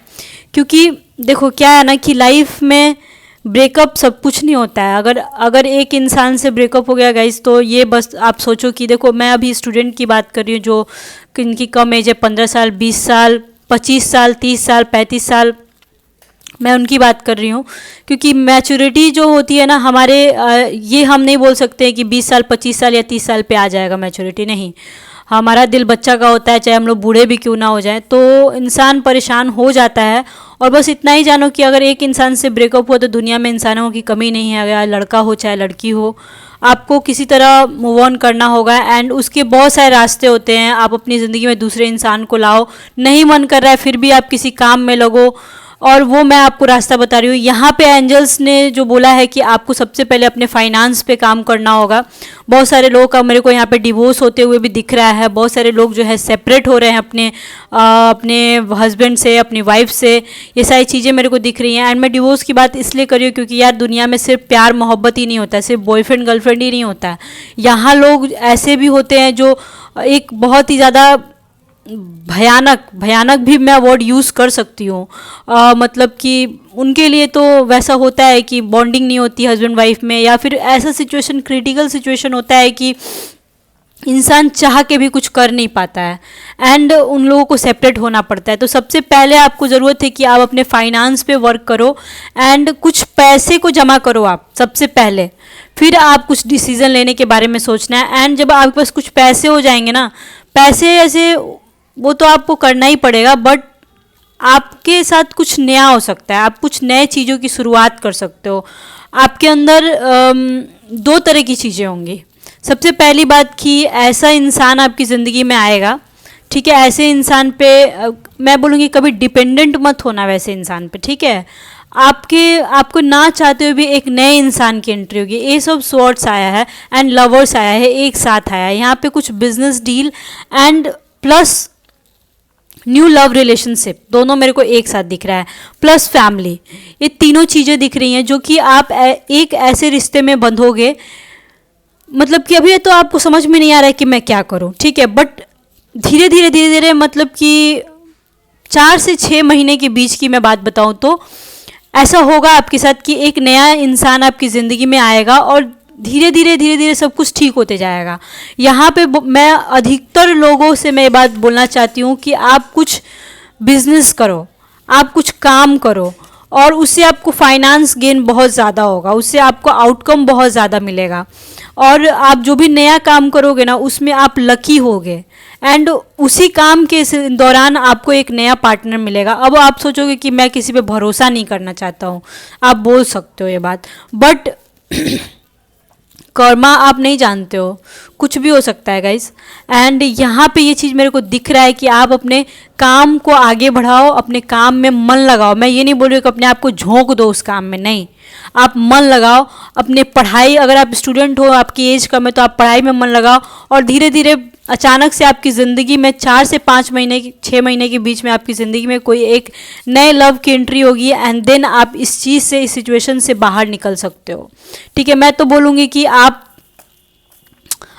Speaker 1: क्योंकि देखो क्या है ना कि लाइफ में ब्रेकअप सब कुछ नहीं होता है। अगर एक इंसान से ब्रेकअप हो गया गाइस, तो ये बस आप सोचो कि देखो मैं अभी स्टूडेंट की बात कर रही हूँ जो इनकी कम एज है, 15 साल, 20 साल, 25 साल, 30 साल, 35 साल, मैं उनकी बात कर रही हूँ। क्योंकि मैच्योरिटी जो होती है ना हमारे, ये हम नहीं बोल सकते हैं कि 20 साल, 25 साल या 30 साल पे आ जाएगा मैच्योरिटी, नहीं। हमारा दिल बच्चा का होता है, चाहे हम लोग बूढ़े भी क्यों ना हो जाए, तो इंसान परेशान हो जाता है। और बस इतना ही जानो कि अगर एक इंसान से ब्रेकअप हुआ तो दुनिया में इंसानों की कमी नहीं है। अगर लड़का हो चाहे लड़की हो, आपको किसी तरह मूव ऑन करना होगा एंड उसके बहुत सारे रास्ते होते हैं। आप अपनी ज़िंदगी में दूसरे इंसान को लाओ, नहीं मन कर रहा है फिर भी आप किसी काम में लगो, और वो मैं आपको रास्ता बता रही हूँ। यहाँ पे एंजल्स ने जो बोला है कि आपको सबसे पहले अपने फाइनेंस पे काम करना होगा। बहुत सारे लोगों का मेरे को यहाँ पे डिवोर्स होते हुए भी दिख रहा है। बहुत सारे लोग जो है सेपरेट हो रहे हैं अपने हस्बैंड से, अपनी वाइफ से। ये सारी चीज़ें मेरे को दिख रही हैं। एंड मैं डिवोर्स की बात इसलिए कर रही हूँ क्योंकि यार दुनिया में सिर्फ प्यार मोहब्बत ही नहीं होता है, सिर्फ बॉयफ्रेंड गर्लफ्रेंड ही नहीं होता है। यहाँ लोग ऐसे भी होते हैं जो एक बहुत ही ज़्यादा भयानक भी मैं वर्ड यूज़ कर सकती हूँ। मतलब कि उनके लिए तो वैसा होता है कि बॉन्डिंग नहीं होती हस्बैंड वाइफ में, या फिर ऐसा सिचुएशन, क्रिटिकल सिचुएशन होता है कि इंसान चाह के भी कुछ कर नहीं पाता है एंड उन लोगों को सेपरेट होना पड़ता है। तो सबसे पहले आपको ज़रूरत है कि आप अपने फाइनेंस पे वर्क करो एंड कुछ पैसे को जमा करो आप सबसे पहले, फिर आप कुछ डिसीजन लेने के बारे में सोचना है। एंड जब आपके पास कुछ पैसे हो जाएंगे ना, पैसे ऐसे वो तो आपको करना ही पड़ेगा, बट आपके साथ कुछ नया हो सकता है। आप कुछ नए चीज़ों की शुरुआत कर सकते हो। आपके अंदर दो तरह की चीज़ें होंगी। सबसे पहली बात कि ऐसा इंसान आपकी ज़िंदगी में आएगा, ठीक है, ऐसे इंसान पे मैं बोलूँगी कभी डिपेंडेंट मत होना वैसे इंसान पे, ठीक है। आपको ना चाहते हुए भी एक नए इंसान की एंट्री होगी। एस ऑफ स्वॉर्ड्स आया है एंड लवर्स आया है, एक साथ आया है। यहाँ पे कुछ business deal and plus new love relationship, दोनों मेरे को एक साथ दिख रहा है, प्लस फैमिली। ये तीनों चीज़ें दिख रही हैं जो कि आप एक ऐसे रिश्ते में बंधोगे। मतलब कि अभी तो आपको समझ में नहीं आ रहा है कि मैं क्या करूं, ठीक है, बट धीरे धीरे मतलब कि 4 से 6 महीने के बीच की मैं बात बताऊं तो ऐसा होगा आपके साथ कि एक नया इंसान आपकी ज़िंदगी में आएगा और धीरे धीरे सब कुछ ठीक होते जाएगा। यहाँ पे मैं अधिकतर लोगों से मैं ये बात बोलना चाहती हूँ कि आप कुछ बिजनेस करो, आप कुछ काम करो और उससे आपको फाइनेंस गेन बहुत ज़्यादा होगा, उससे आपको आउटकम बहुत ज़्यादा मिलेगा। और आप जो भी नया काम करोगे ना उसमें आप लकी होगे एंड उसी काम के दौरान आपको एक नया पार्टनर मिलेगा। अब आप सोचोगे कि मैं किसी पे भरोसा नहीं करना चाहता हूँ, आप बोल सकते हो ये बात, बट कर्मा आप नहीं जानते हो, कुछ भी हो सकता है गाइस। एंड यहाँ पे ये चीज़ मेरे को दिख रहा है कि आप अपने काम को आगे बढ़ाओ, अपने काम में मन लगाओ। मैं ये नहीं बोल रही कि अपने आप को झोंक दो उस काम में, नहीं, आप मन लगाओ अपने पढ़ाई, अगर आप स्टूडेंट हो, आपकी एज कम है तो आप पढ़ाई में मन लगाओ। और धीरे धीरे अचानक से आपकी ज़िंदगी में 4 से 5 महीने 6 महीने के बीच में आपकी ज़िंदगी में कोई एक नए लव की एंट्री होगी एंड देन आप इस चीज़ से, इस सिचुएशन से बाहर निकल सकते हो। ठीक है, मैं तो बोलूँगी कि आप,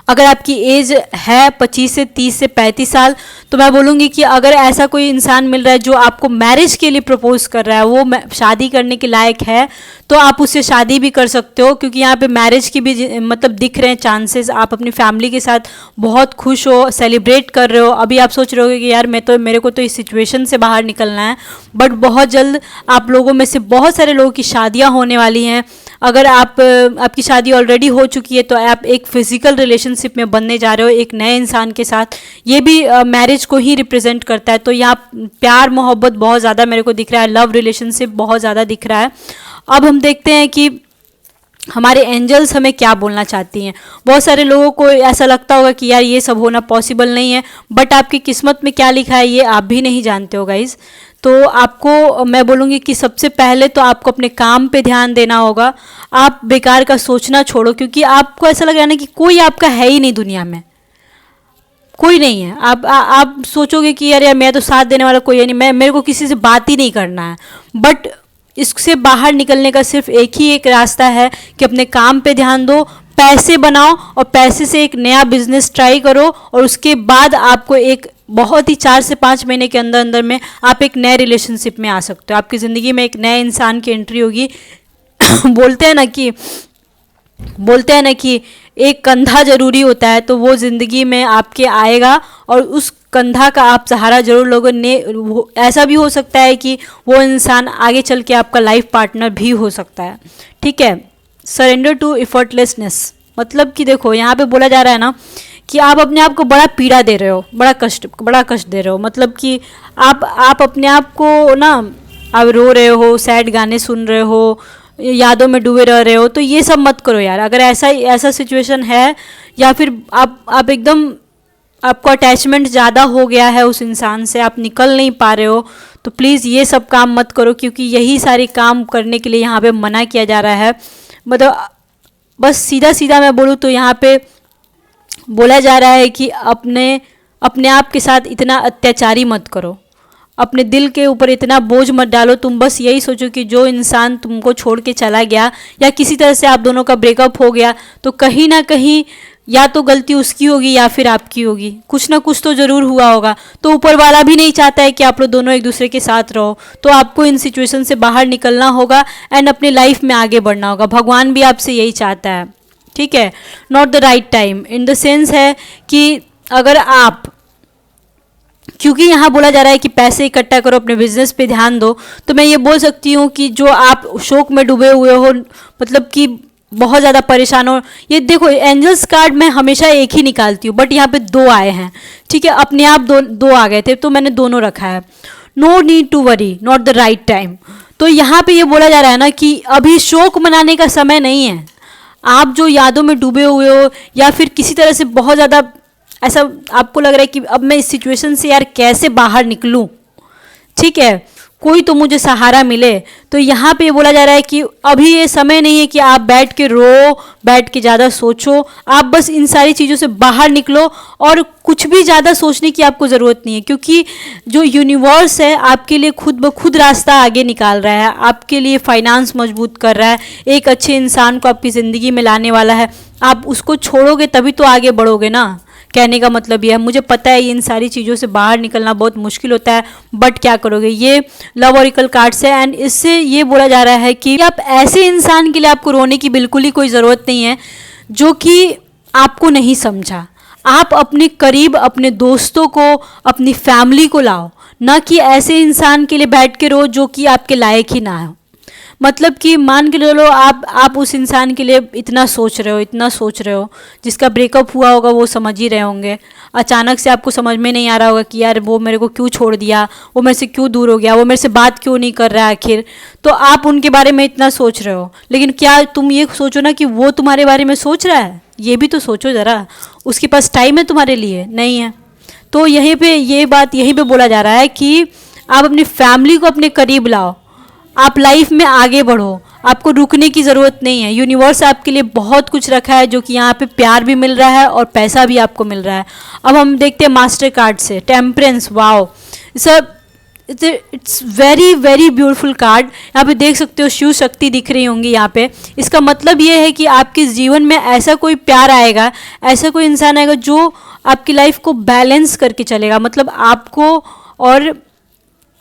Speaker 1: अगर आपकी एज है 25 से 30 से 35 साल, तो मैं बोलूँगी कि अगर ऐसा कोई इंसान मिल रहा है जो आपको मैरिज के लिए प्रपोज कर रहा है, वो शादी करने के लायक है, तो आप उससे शादी भी कर सकते हो। क्योंकि यहाँ पे मैरिज की भी मतलब दिख रहे हैं चांसेस। आप अपनी फैमिली के साथ बहुत खुश हो, सेलिब्रेट कर रहे हो। अभी आप सोच रहे हो कि यार मेरे को तो इस सिचुएशन से बाहर निकलना है, बट बहुत जल्द आप लोगों में से बहुत सारे लोगों की शादियाँ होने वाली हैं। अगर आपकी शादी ऑलरेडी हो चुकी है तो आप एक फिजिकल रिलेशनशिप में बनने जा रहे हो एक नए इंसान के साथ, ये भी मैरिज को ही रिप्रेजेंट करता है। तो यहाँ प्यार मोहब्बत बहुत ज़्यादा मेरे को दिख रहा है, लव रिलेशनशिप बहुत ज़्यादा दिख रहा है। अब हम देखते हैं कि हमारे एंजल्स हमें क्या बोलना चाहती हैं। बहुत सारे लोगों को ऐसा लगता होगा कि यार ये सब होना पॉसिबल नहीं है, बट आपकी किस्मत में क्या लिखा है ये आप भी नहीं जानते हो गाइज। तो आपको मैं बोलूँगी कि सबसे पहले तो आपको अपने काम पे ध्यान देना होगा। आप बेकार का सोचना छोड़ो, क्योंकि आपको ऐसा लग रहा है ना कि कोई आपका है ही नहीं दुनिया में, कोई नहीं है। आप सोचोगे कि यार मैं तो साथ देने वाला कोई है नहीं, मेरे को किसी से बात ही नहीं करना है। बट इससे बाहर निकलने का सिर्फ एक ही एक रास्ता है कि अपने काम पे ध्यान दो, पैसे बनाओ और पैसे से एक नया बिजनेस ट्राई करो। और उसके बाद आपको एक बहुत ही 4 से 5 महीने के अंदर अंदर में आप एक नए रिलेशनशिप में आ सकते हो। आपकी ज़िंदगी में एक नए इंसान की एंट्री होगी। बोलते हैं ना कि एक कंधा ज़रूरी होता है, तो वो ज़िंदगी में आपके आएगा और उस कंधा का आप सहारा जरूर लोगों ने। ऐसा भी हो सकता है कि वो इंसान आगे चल के आपका लाइफ पार्टनर भी हो सकता है। ठीक है, सरेंडर टू एफर्टलेसनेस, मतलब कि देखो यहाँ पे बोला जा रहा है ना कि आप अपने आप को बड़ा पीड़ा दे रहे हो, बड़ा कष्ट दे रहे हो। मतलब कि आप अपने आप को ना, आप रो रहे हो, सैड गाने सुन रहे हो, यादों में डूबे रह रहे हो, तो ये सब मत करो यार। अगर ऐसा सिचुएशन है या फिर आप एकदम, आपको अटैचमेंट ज़्यादा हो गया है उस इंसान से, आप निकल नहीं पा रहे हो, तो प्लीज़ ये सब काम मत करो, क्योंकि यही सारे काम करने के लिए यहाँ पे मना किया जा रहा है। मतलब बस सीधा मैं बोलूँ तो यहाँ पे बोला जा रहा है कि अपने आप के साथ इतना अत्याचारी मत करो, अपने दिल के ऊपर इतना बोझ मत डालो। तुम बस यही सोचो कि जो इंसान तुमको छोड़ के चला गया या किसी तरह से आप दोनों का ब्रेकअप हो गया, तो कहीं ना कहीं या तो गलती उसकी होगी या फिर आपकी होगी, कुछ ना कुछ तो ज़रूर हुआ होगा। तो ऊपर वाला भी नहीं चाहता है कि आप लोग दोनों एक दूसरे के साथ रहो, तो आपको इन सिचुएशन से बाहर निकलना होगा एंड अपनी लाइफ में आगे बढ़ना होगा। भगवान भी आपसे यही चाहता है। ठीक है, not the right time in the sense है कि अगर आप, क्योंकि यहाँ बोला जा रहा है कि पैसे इकट्ठा करो, अपने बिजनेस पे ध्यान दो, तो मैं ये बोल सकती हूँ कि जो आप शोक में डूबे हुए हो, मतलब कि बहुत ज़्यादा परेशान हो, ये देखो एंजल्स कार्ड मैं हमेशा एक ही निकालती हूँ, बट यहाँ पे 2 आए हैं। ठीक है, अपने आप दो आ गए थे, तो मैंने दोनों रखा है। No need to worry, not the right time. तो यहाँ पे ये बोला जा रहा है ना कि अभी शोक मनाने का समय नहीं है। आप जो यादों में डूबे हुए हो या फिर किसी तरह से बहुत ज़्यादा ऐसा आपको लग रहा है कि अब मैं इस सिचुएशन से यार कैसे बाहर निकलूं, ठीक है, कोई तो मुझे सहारा मिले, तो यहाँ पे बोला जा रहा है कि अभी ये समय नहीं है कि आप बैठ के रो, बैठ के ज़्यादा सोचो। आप बस इन सारी चीज़ों से बाहर निकलो और कुछ भी ज़्यादा सोचने की आपको ज़रूरत नहीं है, क्योंकि जो यूनिवर्स है आपके लिए खुद ब खुद रास्ता आगे निकाल रहा है, आपके लिए फाइनेंस मजबूत कर रहा है, एक अच्छे इंसान को आपकी ज़िंदगी में लाने वाला है। आप उसको छोड़ोगे तभी तो आगे बढ़ोगे ना। कहने का मतलब यह है, मुझे पता है इन सारी चीज़ों से बाहर निकलना बहुत मुश्किल होता है, बट क्या करोगे। ये लव ऑरिकल कार्ड्स है एंड इससे ये बोला जा रहा है कि आप ऐसे इंसान के लिए आपको रोने की बिल्कुल ही कोई ज़रूरत नहीं है जो कि आपको नहीं समझा। आप अपने करीब अपने दोस्तों को, अपनी फैमिली को लाओ, ना कि ऐसे इंसान के लिए बैठ के रो जो कि आपके लायक ही ना हो। मतलब कि मान के चलो आप उस इंसान के लिए इतना सोच रहे हो, इतना सोच रहे हो, जिसका ब्रेकअप हुआ होगा वो समझ ही रहे होंगे। अचानक से आपको समझ में नहीं आ रहा होगा कि यार वो मेरे को क्यों छोड़ दिया, वो मेरे से क्यों दूर हो गया, वो मेरे से बात क्यों नहीं कर रहा है आखिर। तो आप उनके बारे में इतना सोच रहे हो, लेकिन क्या तुम ये सोचो ना कि वो तुम्हारे बारे में सोच रहा है? ये भी तो सोचो ज़रा। उसके पास टाइम है तुम्हारे लिए? नहीं है। तो यहीं पे ये बात यहीं पे बोला जा रहा है कि आप अपनी फैमिली को अपने करीब लाओ, आप लाइफ में आगे बढ़ो, आपको रुकने की ज़रूरत नहीं है। यूनिवर्स आपके लिए बहुत कुछ रखा है, जो कि यहाँ पे प्यार भी मिल रहा है और पैसा भी आपको मिल रहा है। अब हम देखते हैं मास्टर कार्ड से temperance. Wow sir, it's very very beautiful card. यहाँ पे देख सकते हो शिव शक्ति दिख रही होंगी यहाँ पे। इसका मतलब ये है कि आपके जीवन में ऐसा कोई प्यार आएगा, ऐसा कोई इंसान आएगा जो आपकी लाइफ को बैलेंस करके चलेगा। मतलब आपको और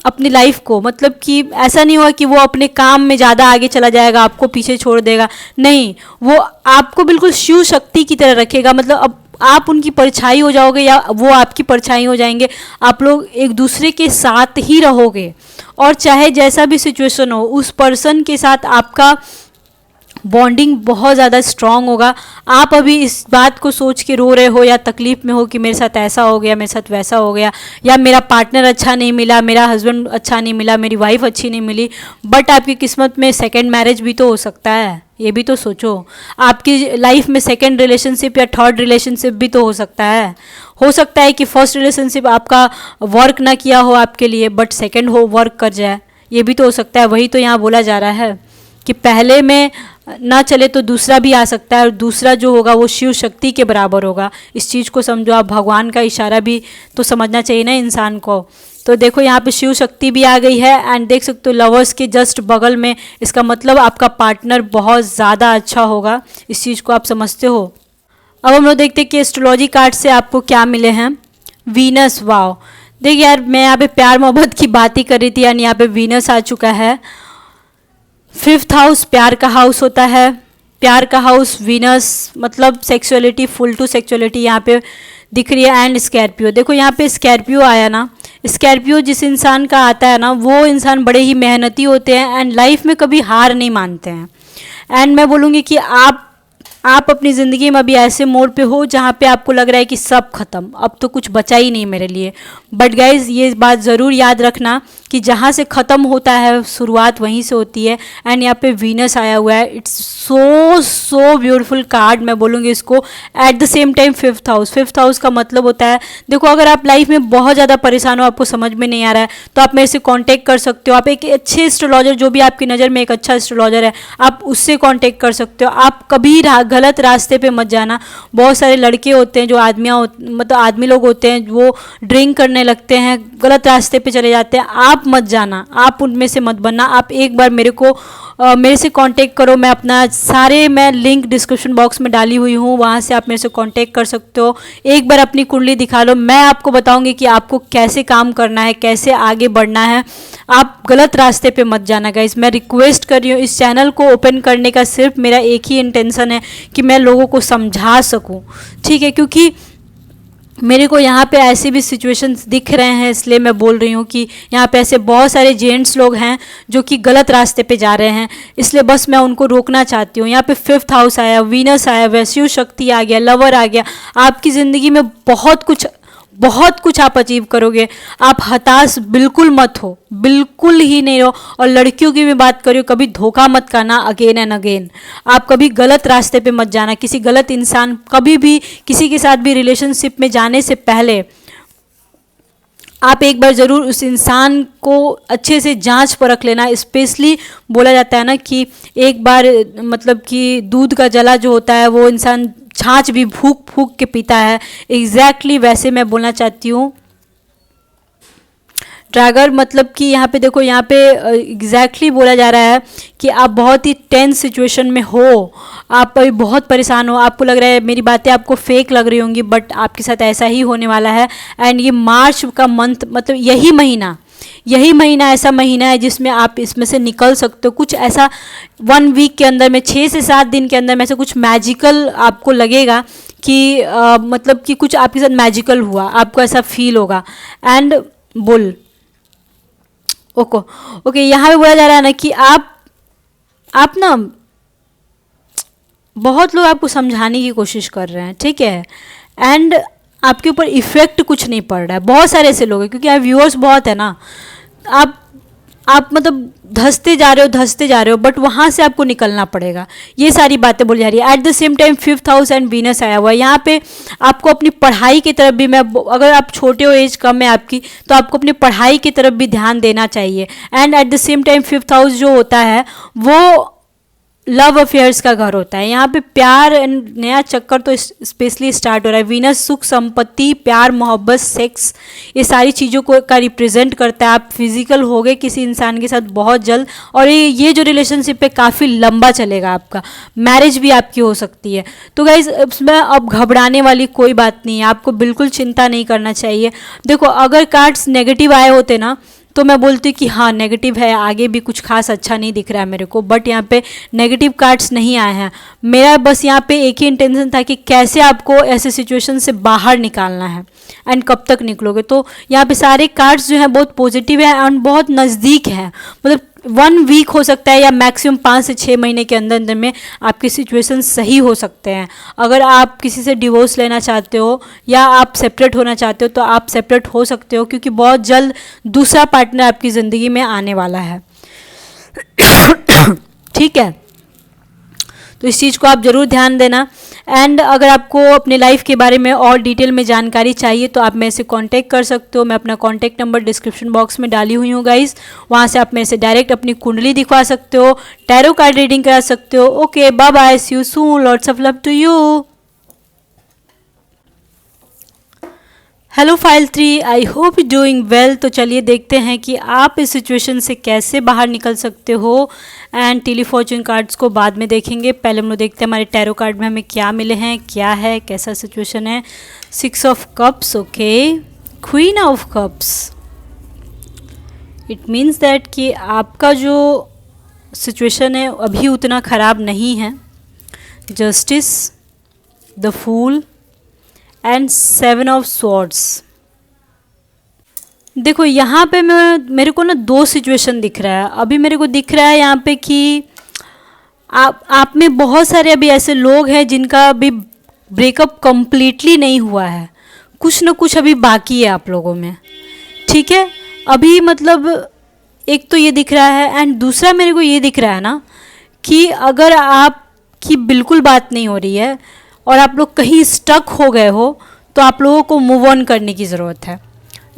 Speaker 1: अपनी लाइफ को, मतलब कि ऐसा नहीं हुआ कि वो अपने काम में ज़्यादा आगे चला जाएगा, आपको पीछे छोड़ देगा। नहीं, वो आपको बिल्कुल शिव शक्ति की तरह रखेगा। मतलब अब आप उनकी परछाई हो जाओगे या वो आपकी परछाई हो जाएंगे। आप लोग एक दूसरे के साथ ही रहोगे, और चाहे जैसा भी सिचुएशन हो उस पर्सन के साथ आपका बॉन्डिंग बहुत ज़्यादा स्ट्रांग होगा। आप अभी इस बात को सोच के रो रहे हो या तकलीफ़ में हो कि मेरे साथ ऐसा हो गया, मेरे साथ वैसा हो गया, या मेरा पार्टनर अच्छा नहीं मिला, मेरा हस्बैंड अच्छा नहीं मिला, मेरी वाइफ अच्छी नहीं मिली, बट आपकी किस्मत में सेकंड मैरिज भी तो हो सकता है। ये भी तो सोचो, आपकी लाइफ में सेकंड रिलेशनशिप या थर्ड रिलेशनशिप भी तो हो सकता है। हो सकता है कि फर्स्ट रिलेशनशिप आपका वर्क ना किया हो आपके लिए, बट सेकंड हो वर्क कर जाए। ये भी तो हो सकता है। वही तो यहाँ बोला जा रहा है कि पहले में ना चले तो दूसरा भी आ सकता है, और दूसरा जो होगा वो शिव शक्ति के बराबर होगा। इस चीज़ को समझो आप, भगवान का इशारा भी तो समझना चाहिए ना इंसान को। तो देखो यहाँ पे शिव शक्ति भी आ गई है, एंड देख सकते हो लवर्स के जस्ट बगल में। इसका मतलब आपका पार्टनर बहुत ज़्यादा अच्छा होगा, इस चीज़ को आप समझते हो। अब हम लोग देखते हैं कि एस्ट्रोलॉजी कार्ड से आपको क्या मिले हैं। वीनस। वाओ, देखिए यार, मैं यहाँ पे प्यार मोहब्बत की बात ही कर रही थी, यानी यहाँ पे वीनस आ चुका है। 5th हाउस प्यार का हाउस होता है। प्यार का हाउस वीनस, मतलब सेक्सुअलिटी, फुल टू सेक्सुअलिटी यहाँ पे दिख रही है। एंड स्कॉर्पियो, देखो यहाँ पे स्कॉर्पियो आया ना। स्कॉर्पियो जिस इंसान का आता है ना, वो इंसान बड़े ही मेहनती होते हैं एंड लाइफ में कभी हार नहीं मानते हैं। एंड मैं बोलूँगी कि आप अपनी ज़िंदगी में अभी ऐसे मोड़ पे हो जहाँ पे आपको लग रहा है कि सब खत्म, अब तो कुछ बचा ही नहीं मेरे लिए। बट गाइज ये बात ज़रूर याद रखना कि जहाँ से ख़त्म होता है शुरुआत वहीं से होती है। एंड यहाँ पे वीनस आया हुआ है। इट्स सो ब्यूटीफुल कार्ड, मैं बोलूँगी इसको। At the same time 5th house का मतलब होता है, देखो अगर आप लाइफ में बहुत ज़्यादा परेशान हो, आपको समझ में नहीं आ रहा है, तो आप मेरे से कांटेक्ट कर सकते हो। आप एक अच्छे एस्ट्रोलॉजर, जो भी आपकी नज़र में एक अच्छा एस्ट्रोलॉजर है, आप उससे कांटेक्ट कर सकते हो। आप कभी गलत रास्ते पे मत जाना। बहुत सारे लड़के होते हैं जो मतलब आदमी लोग होते हैं, वो ड्रिंक करने लगते हैं, गलत रास्ते पे चले जाते हैं। आप मत जाना, आप उनमें से मत बनना। आप एक बार मेरे से कांटेक्ट करो। मैं लिंक डिस्क्रिप्शन बॉक्स में डाली हुई हूँ, वहाँ से आप मेरे से कांटेक्ट कर सकते हो। एक बार अपनी कुंडली दिखा लो, मैं आपको बताऊंगी कि आपको कैसे काम करना है, कैसे आगे बढ़ना है। आप गलत रास्ते पे मत जाना गाइस। मैं रिक्वेस्ट कर रही हूँ, इस चैनल को ओपन करने का सिर्फ मेरा एक ही इंटेंशन है कि मैं लोगों को समझा सकूँ, ठीक है। क्योंकि मेरे को यहाँ पे ऐसे भी सिचुएशंस दिख रहे हैं, इसलिए मैं बोल रही हूँ कि यहाँ पे ऐसे बहुत सारे जेंट्स लोग हैं जो कि गलत रास्ते पे जा रहे हैं, इसलिए बस मैं उनको रोकना चाहती हूँ। यहाँ पे 5th हाउस आया, वीनस आया, वैश्यू शक्ति आ गया, लवर आ गया। आपकी ज़िंदगी में बहुत कुछ आप अचीव करोगे। आप हताश बिल्कुल मत हो, बिल्कुल ही नहीं रहो। और लड़कियों की भी बात करियो, कभी धोखा मत करना अगेन एंड अगेन। आप कभी गलत रास्ते पे मत जाना, किसी गलत इंसान, कभी भी किसी के साथ भी रिलेशनशिप में जाने से पहले आप एक बार ज़रूर उस इंसान को अच्छे से जांच परख लेना। स्पेशली बोला जाता है ना कि एक बार, मतलब कि दूध का जला जो होता है वो इंसान छाछ भी फूक फूक के पीता है। एग्जैक्टली वैसे मैं बोलना चाहती हूँ। ड्रैगर, मतलब कि यहाँ पे देखो, यहाँ पे एग्जैक्टली बोला जा रहा है कि आप बहुत ही टेंस सिचुएशन में हो, आप अभी बहुत परेशान हो, आपको लग रहा है मेरी बातें आपको फेक लग रही होंगी, बट आपके साथ ऐसा ही होने वाला है। एंड ये मार्च का मंथ, मतलब यही महीना ऐसा महीना है जिसमें आप इसमें से निकल सकते हो। कुछ ऐसा 1 वीक के अंदर में, 6 से 7 दिन के अंदर में, ऐसा कुछ मैजिकल आपको लगेगा कि मतलब कि कुछ आपके साथ मैजिकल हुआ, आपको ऐसा फील होगा। एंड ओके, यहाँ पे बोला जा रहा है ना कि आप आप ना, बहुत लोग आपको समझाने की कोशिश कर रहे हैं, ठीक है, एंड आपके ऊपर इफ़ेक्ट कुछ नहीं पड़ रहा है। बहुत सारे ऐसे लोग हैं, क्योंकि आप व्यूअर्स बहुत है ना, आप मतलब धंसते जा रहे हो, बट वहाँ से आपको निकलना पड़ेगा। ये सारी बातें बोली जा रही है। At the same time 5th house and Venus आया हुआ है यहाँ पे। आपको अपनी पढ़ाई की तरफ भी, मैं अगर आप छोटे हो, एज कम है आपकी, तो आपको अपनी पढ़ाई की तरफ भी ध्यान देना चाहिए। And at the same time 5th house जो होता है वो लव अफेयर्स का घर होता है। यहाँ पे प्यार नया चक्कर तो स्पेशली स्टार्ट हो रहा है। वीनस सुख, संपत्ति, प्यार, मोहब्बत, सेक्स, ये सारी चीज़ों को का रिप्रेजेंट करता है। आप फिजिकल हो गए किसी इंसान के साथ बहुत जल्द, और ये जो रिलेशनशिप है काफ़ी लंबा चलेगा आपका। मैरिज भी आपकी हो सकती है। तो गाइज इसमें अब घबराने वाली कोई बात नहीं है, आपको बिल्कुल चिंता नहीं करना चाहिए। देखो, अगर कार्ड्स नेगेटिव आए होते ना, तो मैं बोलती कि हाँ नेगेटिव है, आगे भी कुछ खास अच्छा नहीं दिख रहा है मेरे को, बट यहाँ पे नेगेटिव कार्ड्स नहीं आए हैं। मेरा बस यहाँ पे एक ही इंटेंशन था कि कैसे आपको ऐसे सिचुएशन से बाहर निकालना है एंड कब तक निकलोगे। तो यहाँ पे सारे कार्ड्स जो हैं बहुत पॉजिटिव है एंड बहुत नज़दीक हैं। मतलब 1 वीक हो सकता है या मैक्सिमम 5 से 6 महीने के अंदर अंदर में आपके सिचुएशन सही हो सकते हैं। अगर आप किसी से डिवोर्स लेना चाहते हो या आप सेपरेट होना चाहते हो तो आप सेपरेट हो सकते हो, क्योंकि बहुत जल्द दूसरा पार्टनर आपकी ज़िंदगी में आने वाला है। ठीक है, तो इस चीज़ को आप ज़रूर ध्यान देना। एंड अगर आपको अपने लाइफ के बारे में और डिटेल में जानकारी चाहिए तो आप मेरे से कांटेक्ट कर सकते हो। मैं अपना कांटेक्ट नंबर डिस्क्रिप्शन बॉक्स में डाली हुई हूँ गाइस, वहाँ से आप मेरे से डायरेक्ट अपनी कुंडली दिखवा सकते हो, टैरो कार्ड रीडिंग करा सकते हो। Okay, bye bye, see you soon, lots of love to you. Hello file 3, I hope you doing well. तो चलिए देखते हैं कि आप इस सिचुएशन से कैसे बाहर निकल सकते हो। एंड टेलीफॉर्चून कार्ड्स को बाद में देखेंगे, पहले हम लोग देखते हैं हमारे टैरो कार्ड में हमें क्या मिले हैं, क्या है, कैसा सिचुएशन है। 6 of cups, okay, queen of cups. It means that कि आपका जो सिचुएशन है अभी उतना ख़राब नहीं है। Justice, the fool and 7 of swords. देखो यहाँ पे मेरे को ना 2 सिचुएशन दिख रहा है। अभी मेरे को दिख रहा है यहाँ पे कि आप में बहुत सारे अभी ऐसे लोग हैं जिनका अभी ब्रेकअप कंप्लीटली नहीं हुआ है, कुछ ना कुछ अभी बाकी है आप लोगों में। ठीक है, अभी मतलब एक तो ये दिख रहा है एंड दूसरा मेरे को ये दिख रहा है ना कि अगर आपकी बिल्कुल बात नहीं हो रही है और आप लोग कहीं स्टक हो गए हो तो आप लोगों को मूव ऑन करने की ज़रूरत है।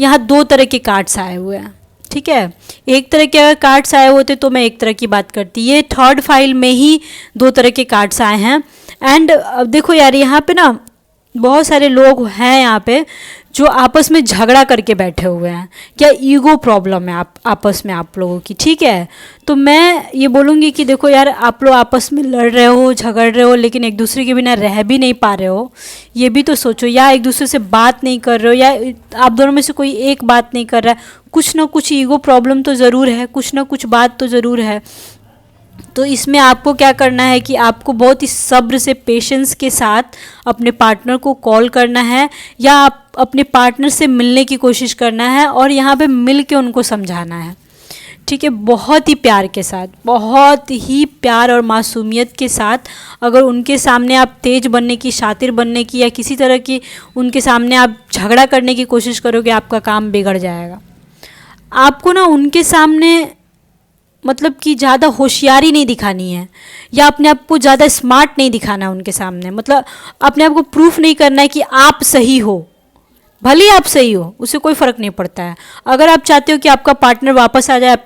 Speaker 1: यहाँ 2 तरह के कार्ड्स आए हुए हैं। ठीक है, एक तरह के अगर कार्ड्स आए होते तो मैं एक तरह की बात करती, ये 3rd फाइल में ही 2 तरह के कार्ड्स आए हैं। एंड देखो यार, यहाँ पे ना बहुत सारे लोग हैं यहाँ पे जो आपस में झगड़ा करके बैठे हुए हैं, क्या ईगो प्रॉब्लम है आपस में आप लोगों की। ठीक है, तो मैं ये बोलूँगी कि देखो यार, आप लोग आपस में लड़ रहे हो, झगड़ रहे हो, लेकिन एक दूसरे के बिना रह भी नहीं पा रहे हो, ये भी तो सोचो। या एक दूसरे से बात नहीं कर रहे हो, या आप दोनों में से कोई एक बात नहीं कर रहा है, कुछ ना कुछ ईगो प्रॉब्लम तो ज़रूर है, कुछ ना कुछ बात तो ज़रूर है। तो इसमें आपको क्या करना है कि आपको बहुत ही सब्र से, पेशेंस के साथ अपने पार्टनर को कॉल करना है या आप अपने पार्टनर से मिलने की कोशिश करना है और यहाँ पे मिल के उनको समझाना है। ठीक है, बहुत ही प्यार के साथ, बहुत ही प्यार और मासूमियत के साथ। अगर उनके सामने आप तेज बनने की, शातिर बनने की या किसी तरह की उनके सामने आप झगड़ा करने की कोशिश करोगे, आपका काम बिगड़ जाएगा। आपको ना उनके सामने मतलब कि ज़्यादा होशियारी नहीं दिखानी है या अपने आप को ज़्यादा स्मार्ट नहीं दिखाना है उनके सामने। मतलब अपने आप को प्रूफ नहीं करना है कि आप सही हो, भले ही आप सही हो, उससे कोई फ़र्क नहीं पड़ता है। अगर आप चाहते हो कि आपका पार्टनर वापस आ जाए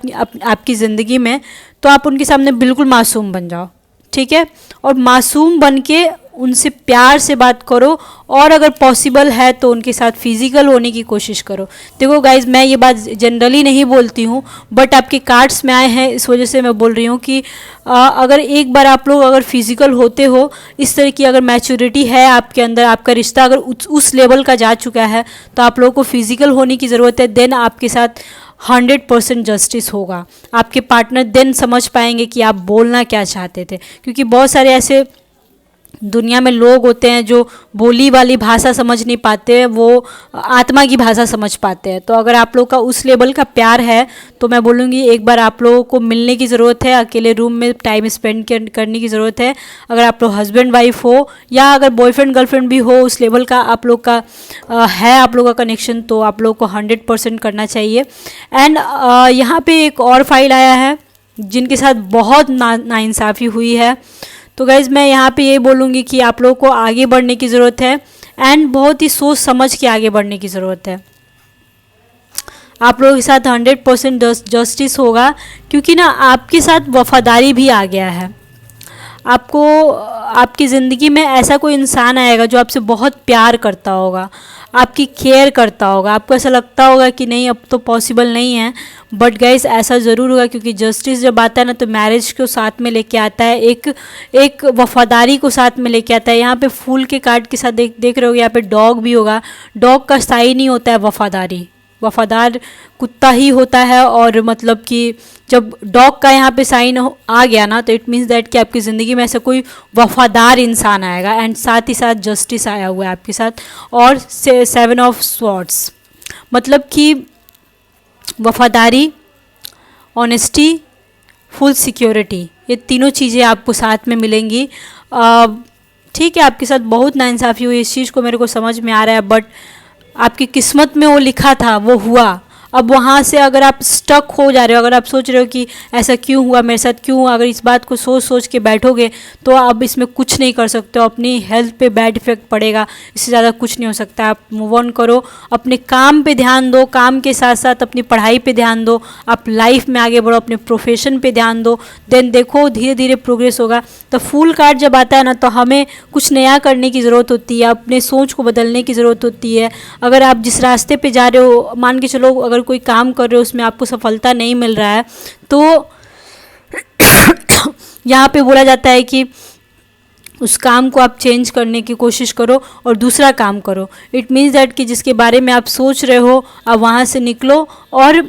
Speaker 1: आपकी ज़िंदगी में, तो आप उनके सामने बिल्कुल मासूम बन जाओ। ठीक है, और मासूम बन के उनसे प्यार से बात करो और अगर पॉसिबल है तो उनके साथ फिजिकल होने की कोशिश करो। देखो गाइज, मैं ये बात जनरली नहीं बोलती हूँ, बट आपके कार्ड्स में आए हैं इस वजह से मैं बोल रही हूँ कि अगर एक बार आप लोग अगर फिजिकल होते हो, इस तरह की अगर मैच्योरिटी है आपके अंदर, आपका रिश्ता अगर उस लेवल का जा चुका है, तो आप लोगों को फिजिकल होने की ज़रूरत है। देन आपके साथ 100% जस्टिस होगा। आपके पार्टनर देन समझ पाएंगे कि आप बोलना क्या चाहते थे, क्योंकि बहुत सारे ऐसे दुनिया में लोग होते हैं जो बोली वाली भाषा समझ नहीं पाते, वो आत्मा की भाषा समझ पाते हैं। तो अगर आप लोग का उस लेवल का प्यार है तो मैं बोलूँगी एक बार आप लोगों को मिलने की ज़रूरत है, अकेले रूम में टाइम स्पेंड करने की ज़रूरत है। अगर आप लोग हस्बैंड वाइफ हो या अगर बॉयफ्रेंड गर्लफ्रेंड भी हो, उस लेवल का आप लोग का है आप लोग का कनेक्शन, तो आप लोग को 100% करना चाहिए। एंड यहाँ पे एक और फाइल आया है जिनके साथ बहुत नाइंसाफ़ी हुई है। तो गाइज़ मैं यहाँ पे ये बोलूँगी कि आप लोगों को आगे बढ़ने की ज़रूरत है एंड बहुत ही सोच समझ के आगे बढ़ने की ज़रूरत है। आप लोगों के साथ 100% जस्टिस होगा, क्योंकि ना आपके साथ वफादारी भी आ गया है। आपको आपकी ज़िंदगी में ऐसा कोई इंसान आएगा जो आपसे बहुत प्यार करता होगा, आपकी केयर करता होगा। आपको ऐसा लगता होगा कि नहीं अब तो पॉसिबल नहीं है, बट गाइस ऐसा ज़रूर होगा, क्योंकि जस्टिस जब आता है ना तो मैरिज को साथ में लेके आता है, एक वफादारी को साथ में लेके आता है। यहाँ पे फूल के कार्ड के साथ देख रहे हो, यहाँ पे डॉग भी होगा। डॉग का स्थायी नहीं होता है वफादारी, वफादार कुत्ता ही होता है। और मतलब कि जब डॉग का यहाँ पे साइन आ गया ना तो इट मीन्स दैट कि आपकी ज़िंदगी में ऐसा कोई वफादार इंसान आएगा एंड साथ ही साथ जस्टिस आया हुआ है आपके साथ। और 7 ऑफ स्वॉर्ड्स मतलब कि वफादारी, ऑनेस्टी, फुल सिक्योरिटी, ये तीनों चीज़ें आपको साथ में मिलेंगी। ठीक है, आपके साथ बहुत नाइंसाफ़ी हुई, इस चीज़ को मेरे को समझ में आ रहा है, बट आपकी किस्मत में वो लिखा था वो हुआ। अब वहाँ से अगर आप स्टक हो जा रहे हो, अगर आप सोच रहे हो कि ऐसा क्यों हुआ मेरे साथ, क्यों हुआ, अगर इस बात को सोच सोच के बैठोगे तो आप इसमें कुछ नहीं कर सकते हो। अपनी हेल्थ पे बैड इफेक्ट पड़ेगा, इससे ज़्यादा कुछ नहीं हो सकता। आप मूव ऑन करो, अपने काम पे ध्यान दो, काम के साथ साथ अपनी पढ़ाई पे ध्यान दो, आप लाइफ में आगे बढ़ो, अपने प्रोफेशन पे ध्यान दो, देन देखो धीरे धीरे प्रोग्रेस होगा। तो फुल कार्ड जब आता है ना तो हमें कुछ नया करने की ज़रूरत होती है, अपने सोच को बदलने की ज़रूरत होती है। अगर आप जिस रास्ते पे जा रहे हो, मान के चलो अगर कोई काम कर रहे हो उसमें आपको सफलता नहीं मिल रहा है, तो यहाँ पे बोला जाता है कि उस काम को आप चेंज करने की कोशिश करो और दूसरा काम करो। इट मीन्स दैट कि जिसके बारे में आप सोच रहे हो आप वहाँ से निकलो और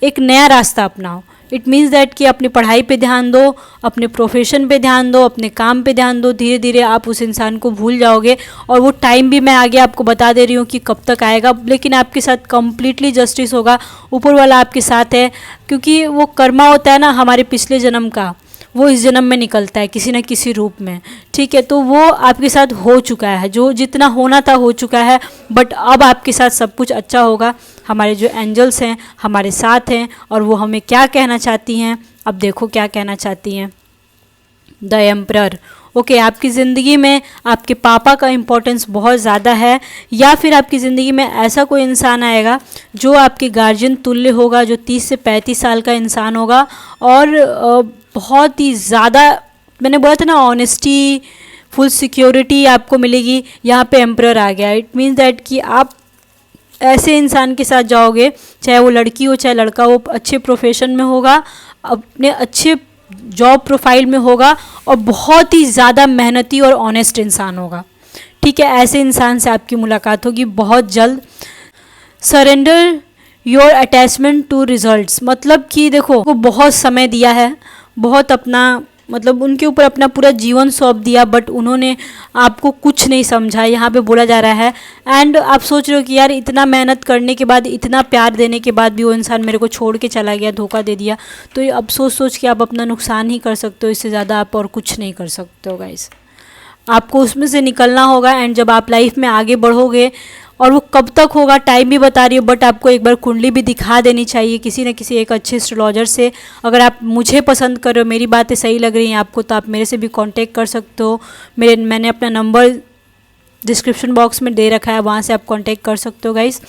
Speaker 1: एक नया रास्ता अपनाओ। इट मीन्स दैट कि अपनी पढ़ाई पे ध्यान दो, अपने प्रोफेशन पे ध्यान दो, अपने काम पे ध्यान दो। धीरे धीरे आप उस इंसान को भूल जाओगे और वो टाइम भी मैं आगे आपको बता दे रही हूँ कि कब तक आएगा, लेकिन आपके साथ कम्प्लीटली जस्टिस होगा। ऊपर वाला आपके साथ है, क्योंकि वो कर्मा होता है ना हमारे पिछले जन्म का, वो इस जन्म में निकलता है किसी न किसी रूप में। ठीक है, तो वो आपके साथ हो चुका है, जो जितना होना था हो चुका है, बट अब आपके साथ सब कुछ अच्छा होगा। हमारे जो एंजल्स हैं हमारे साथ हैं और वो हमें क्या कहना चाहती हैं, अब देखो क्या कहना चाहती हैं। द एम्परर, ओके, आपकी ज़िंदगी में आपके पापा का इम्पोर्टेंस बहुत ज़्यादा है, या फिर आपकी ज़िंदगी में ऐसा कोई इंसान आएगा जो आपके गार्जियन तुल्य होगा, जो 30 से 35 साल का इंसान होगा और बहुत ही ज़्यादा, मैंने बोला था ना ऑनेस्टी, फुल सिक्योरिटी आपको मिलेगी। यहाँ पे एम्परर आ गया, इट मीन्स दैट कि आप ऐसे इंसान के साथ जाओगे, चाहे वो लड़की हो चाहे लड़का हो, अच्छे प्रोफेशन में होगा, अपने अच्छे जॉब प्रोफाइल में होगा और बहुत ही ज़्यादा मेहनती और ऑनेस्ट इंसान होगा। ठीक है, ऐसे इंसान से आपकी मुलाकात होगी बहुत जल्द। Surrender your attachment to results, मतलब कि देखो वो बहुत समय दिया है, बहुत अपना मतलब उनके ऊपर अपना पूरा जीवन सौंप दिया, बट उन्होंने आपको कुछ नहीं समझा, यहाँ पे बोला जा रहा है। एंड आप सोच रहे हो कि यार इतना मेहनत करने के बाद, इतना प्यार देने के बाद भी वो इंसान मेरे को छोड़ के चला गया, धोखा दे दिया। तो ये अब सोच सोच के आप अपना नुकसान ही कर सकते हो, इससे ज़्यादा आप और कुछ नहीं कर सकते हो गाइस। आपको उसमें से निकलना होगा एंड जब आप लाइफ में आगे बढ़ोगे, और वो कब तक होगा टाइम भी बता रही हो, बट आपको एक बार कुंडली भी दिखा देनी चाहिए किसी न किसी एक अच्छे एस्ट्रोलॉजर से। अगर आप मुझे पसंद कर रहे हो, मेरी बातें सही लग रही हैं आपको, तो आप मेरे से भी कांटेक्ट कर सकते हो। मैंने अपना नंबर डिस्क्रिप्शन बॉक्स में दे रखा है, वहाँ से आप कांटेक्ट कर सकते हो गाइस।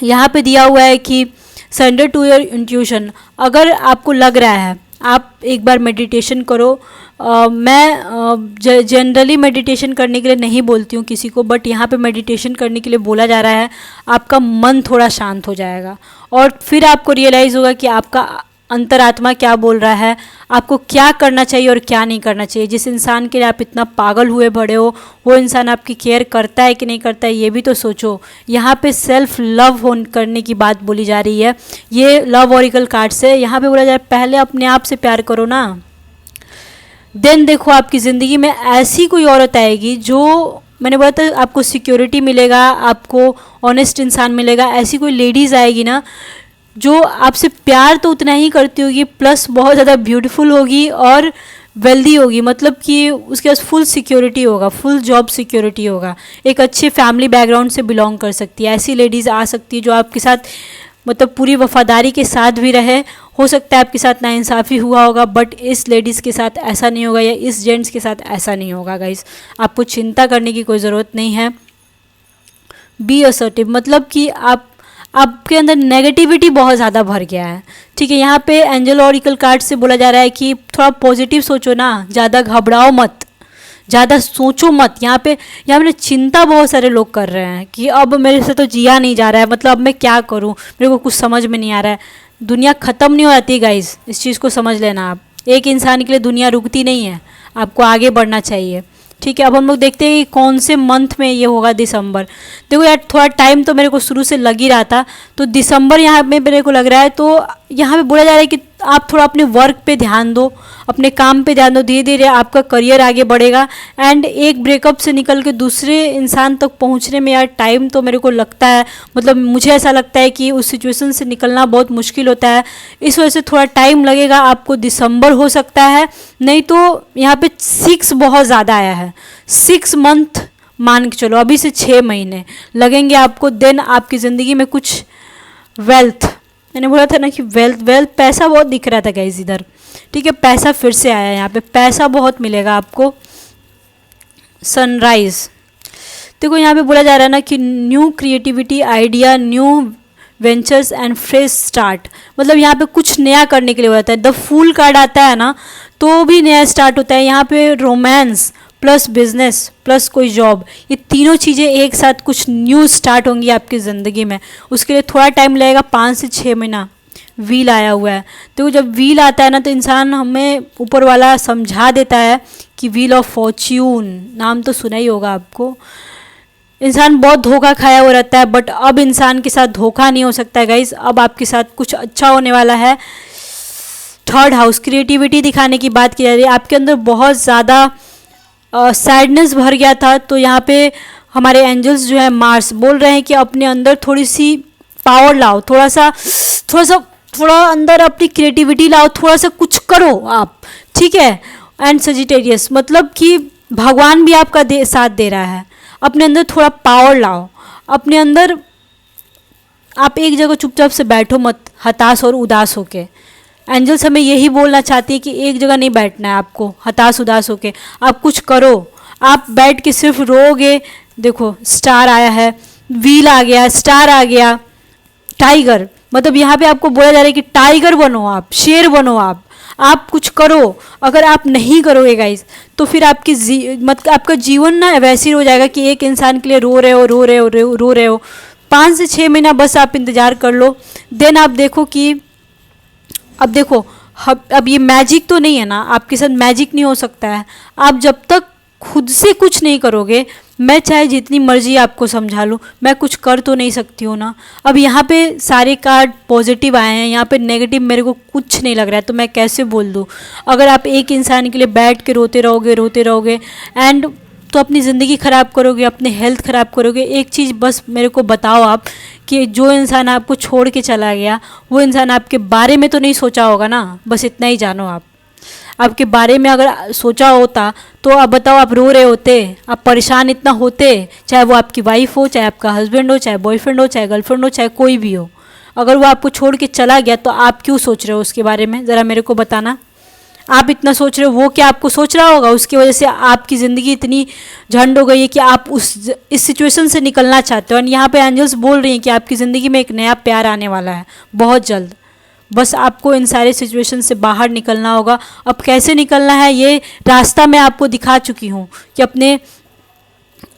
Speaker 1: यहाँ पे दिया हुआ है कि सरेंडर टू योर इंट्यूशन। अगर आपको लग रहा है, आप एक बार मेडिटेशन करो। मैं जनरली मेडिटेशन करने के लिए नहीं बोलती हूँ किसी को, बट यहाँ पे मेडिटेशन करने के लिए बोला जा रहा है। आपका मन थोड़ा शांत हो जाएगा और फिर आपको रियलाइज़ होगा कि आपका अंतरात्मा क्या बोल रहा है, आपको क्या करना चाहिए और क्या नहीं करना चाहिए। जिस इंसान के लिए आप इतना पागल हुए बड़े हो, वो इंसान आपकी केयर करता है कि नहीं करता है, ये भी तो सोचो। यहाँ पे सेल्फ लव करने की बात बोली जा रही है। ये लव ऑरिकल कार्ड से यहाँ पे बोला जा रहा है पहले अपने आप से प्यार करो ना। देन देखो आपकी ज़िंदगी में ऐसी कोई औरत आएगी जो, मैंने बोला था आपको सिक्योरिटी मिलेगा, आपको ऑनेस्ट इंसान मिलेगा। ऐसी कोई लेडीज़ आएगी ना जो आपसे प्यार तो उतना ही करती होगी, प्लस बहुत ज़्यादा ब्यूटीफुल होगी और वेल्दी होगी, मतलब कि उसके पास फुल सिक्योरिटी होगा, फुल जॉब सिक्योरिटी होगा, एक अच्छे फैमिली बैकग्राउंड से बिलोंग कर सकती है। ऐसी लेडीज़ आ सकती है जो आपके साथ मतलब पूरी वफादारी के साथ भी रहे। हो सकता है आपके साथ नाइंसाफ़ी हुआ होगा, बट इस लेडीज़ के साथ ऐसा नहीं होगा या इस जेंट्स के साथ ऐसा नहीं होगा गाइस। आपको चिंता करने की कोई ज़रूरत नहीं है। बी असर्टिव, मतलब कि आपके अंदर नेगेटिविटी बहुत ज़्यादा भर गया है, ठीक है। यहाँ पे एंजल ऑरिकल कार्ड से बोला जा रहा है कि थोड़ा पॉजिटिव सोचो ना, ज़्यादा घबराओ मत, ज़्यादा सोचो मत। यहाँ पे ना चिंता बहुत सारे लोग कर रहे हैं कि अब मेरे से तो जिया नहीं जा रहा है, मतलब अब मैं क्या करूँ, मेरे को कुछ समझ में नहीं आ रहा है। दुनिया ख़त्म नहीं हो जाती गाइस, इस चीज़ को समझ लेना आप। एक इंसान के लिए दुनिया रुकती नहीं है, आपको आगे बढ़ना चाहिए, ठीक है। अब हम लोग देखते हैं कि कौन से मंथ में ये होगा। दिसंबर, देखो यार थोड़ा टाइम तो मेरे को शुरू से लग ही रहा था, तो दिसंबर यहाँ पे मेरे को लग रहा है। तो यहाँ पे बोला जा रहा है कि आप थोड़ा अपने वर्क पे ध्यान दो, अपने काम पे ध्यान दो, धीरे धीरे आपका करियर आगे बढ़ेगा। एंड एक ब्रेकअप से निकल के दूसरे इंसान तक पहुँचने में यार टाइम तो मेरे को लगता है, मतलब मुझे ऐसा लगता है कि उस सिचुएशन से निकलना बहुत मुश्किल होता है। इस वजह से थोड़ा टाइम लगेगा आपको, दिसंबर हो सकता है, नहीं तो यहाँ पे 6 बहुत ज़्यादा आया है। 6 मंथ मान के चलो, अभी से 6 महीने लगेंगे आपको। देन आपकी ज़िंदगी में कुछ वेल्थ, मैंने बोला था ना कि वेल्थ पैसा बहुत दिख रहा था गाइस इधर, ठीक है। पैसा फिर से आया है, यहाँ पे पैसा बहुत मिलेगा आपको। सनराइज, देखो यहाँ पे बोला जा रहा है ना कि new creativity, idea, new ventures and fresh start, मतलब यहाँ पे कुछ नया करने के लिए होता है। द फूल कार्ड आता है ना, तो भी नया स्टार्ट होता है। यहाँ पे रोमांस प्लस बिजनेस प्लस कोई जॉब, ये तीनों चीज़ें एक साथ कुछ न्यू स्टार्ट होंगी आपकी ज़िंदगी में। उसके लिए थोड़ा टाइम लगेगा, 5 से 6 महीना। व्हील आया हुआ है, तो जब व्हील आता है ना तो इंसान, हमें ऊपर वाला समझा देता है कि व्हील ऑफ फॉर्च्यून, नाम तो सुना ही होगा आपको। इंसान बहुत धोखा खाया हुआ रहता है, बट अब इंसान के साथ धोखा नहीं हो सकता है गाइज। अब आपके साथ कुछ अच्छा होने वाला है। थर्ड हाउस, क्रिएटिविटी दिखाने की बात की जा रही है। आपके अंदर बहुत ज़्यादा सैडनेस भर गया था, तो यहाँ पे हमारे एंजल्स जो है मार्स बोल रहे हैं कि अपने अंदर थोड़ी सी पावर लाओ, थोड़ा अंदर अपनी क्रिएटिविटी लाओ, थोड़ा सा कुछ करो आप, ठीक है। एंड सजिटेरियस, मतलब कि भगवान भी आपका साथ दे रहा है। अपने अंदर थोड़ा पावर लाओ, अपने अंदर आप एक जगह चुपचाप से बैठो मत हताश और उदास होके। एंजल्स हमें यही बोलना चाहती है कि एक जगह नहीं बैठना है आपको हताश उदास होके, आप कुछ करो। आप बैठ के सिर्फ रोगे। देखो स्टार आया है, व्हील आ गया, स्टार आ गया, टाइगर, मतलब यहाँ पे आपको बोला जा रहा है कि टाइगर बनो आप, शेर बनो आप कुछ करो। अगर आप नहीं करोगे गाइस तो फिर आपका जीवन ना वैसे ही हो जाएगा कि एक इंसान के लिए रो रहे हो। 5 से 6 महीना बस आप इंतज़ार कर लो। देन आप देखो कि अब ये मैजिक तो नहीं है ना, आपके साथ मैजिक नहीं हो सकता है। आप जब तक खुद से कुछ नहीं करोगे, मैं चाहे जितनी मर्जी आपको समझा लूँ, मैं कुछ कर तो नहीं सकती हूँ ना। अब यहाँ पे सारे कार्ड पॉजिटिव आए हैं, यहाँ पे नेगेटिव मेरे को कुछ नहीं लग रहा है, तो मैं कैसे बोल दूँ। अगर आप एक इंसान के लिए बैठ के रोते रहोगे एंड तो अपनी ज़िंदगी ख़राब करोगे, अपनी हेल्थ ख़राब करोगे। एक चीज़ बस मेरे को बताओ आप कि जो इंसान आपको छोड़ के चला गया, वो इंसान आपके बारे में तो नहीं सोचा होगा ना, बस इतना ही जानो। आप आपके बारे में अगर सोचा होता तो आप बताओ, आप रो रहे होते, आप परेशान इतना होते, चाहे वो आपकी वाइफ हो, चाहे आपका हस्बैंड हो, चाहे बॉयफ्रेंड हो, चाहे गर्लफ्रेंड हो, चाहे कोई भी हो। अगर वो आपको छोड़ के चला गया तो आप क्यों सोच रहे हो उसके बारे में, ज़रा मेरे को बताना। आप इतना सोच रहे हो, वो क्या आपको सोच रहा होगा? उसकी वजह से आपकी ज़िंदगी इतनी झंड हो गई है कि आप इस सिचुएशन से निकलना चाहते हो। और यहाँ पे एंजल्स बोल रही हैं कि आपकी ज़िंदगी में एक नया प्यार आने वाला है बहुत जल्द। बस आपको इन सारे सिचुएशन से बाहर निकलना होगा। अब कैसे निकलना है ये रास्ता मैं आपको दिखा चुकी हूँ कि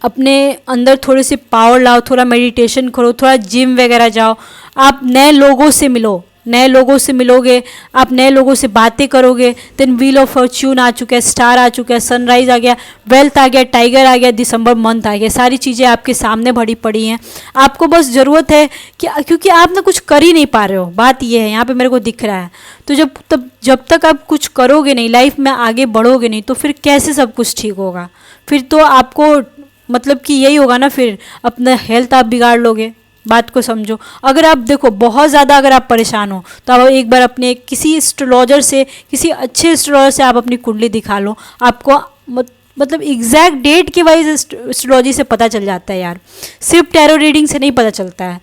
Speaker 1: अपने अंदर थोड़े से पावर लाओ, थोड़ा मेडिटेशन करो, थोड़ा जिम वगैरह जाओ, आप नए लोगों से मिलो, नए लोगों से मिलोगे, आप नए लोगों से बातें करोगे। देन व्हील ऑफ फॉर्च्यून आ चुका है, स्टार आ चुका है, सनराइज आ गया, वेल्थ आ गया, टाइगर आ गया, दिसंबर मंथ आ गया। सारी चीज़ें आपके सामने भरी पड़ी हैं। आपको बस ज़रूरत है कि, क्योंकि आप ना कुछ कर ही नहीं पा रहे हो, बात ये है, यहाँ पे मेरे को दिख रहा है। तो जब तक आप कुछ करोगे नहीं, लाइफ में आगे बढ़ोगे नहीं, तो फिर कैसे सब कुछ ठीक होगा? फिर तो आपको मतलब कि यही होगा ना, फिर अपना हेल्थ आप बिगाड़ लोगे। बात को समझो। अगर आप देखो बहुत ज़्यादा अगर आप परेशान हो तो आप एक बार अपने किसी एस्ट्रोलॉजर से, किसी अच्छे एस्ट्रोलॉजर से आप अपनी कुंडली दिखा लो। आपको मतलब एग्जैक्ट डेट के वाइज एस्ट्रोलॉजी से पता चल जाता है यार, सिर्फ टैरो रीडिंग से नहीं पता चलता है।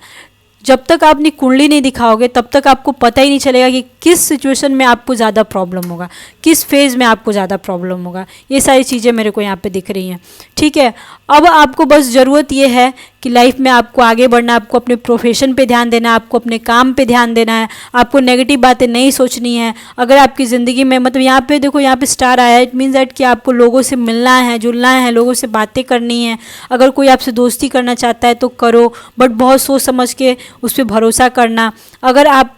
Speaker 1: जब तक आप अपनी कुंडली नहीं दिखाओगे तब तक आपको पता ही नहीं चलेगा कि किस सिचुएशन में आपको ज़्यादा प्रॉब्लम होगा, किस फेज़ में आपको ज़्यादा प्रॉब्लम होगा। ये सारी चीज़ें मेरे को यहाँ पे दिख रही हैं, ठीक है। अब आपको बस ज़रूरत ये है कि लाइफ में आपको आगे बढ़ना है, आपको अपने प्रोफेशन पे ध्यान देना है, आपको अपने काम पे ध्यान देना है, आपको नेगेटिव बातें नहीं सोचनी है। अगर आपकी ज़िंदगी में मतलब यहाँ पे देखो, यहाँ पे स्टार आया है, इट मीन्स दैट कि आपको लोगों से मिलना है, जुलना है, लोगों से बातें करनी है। अगर कोई आपसे दोस्ती करना चाहता है तो करो, बट बहुत सोच समझ के उस पर भरोसा करना। अगर आप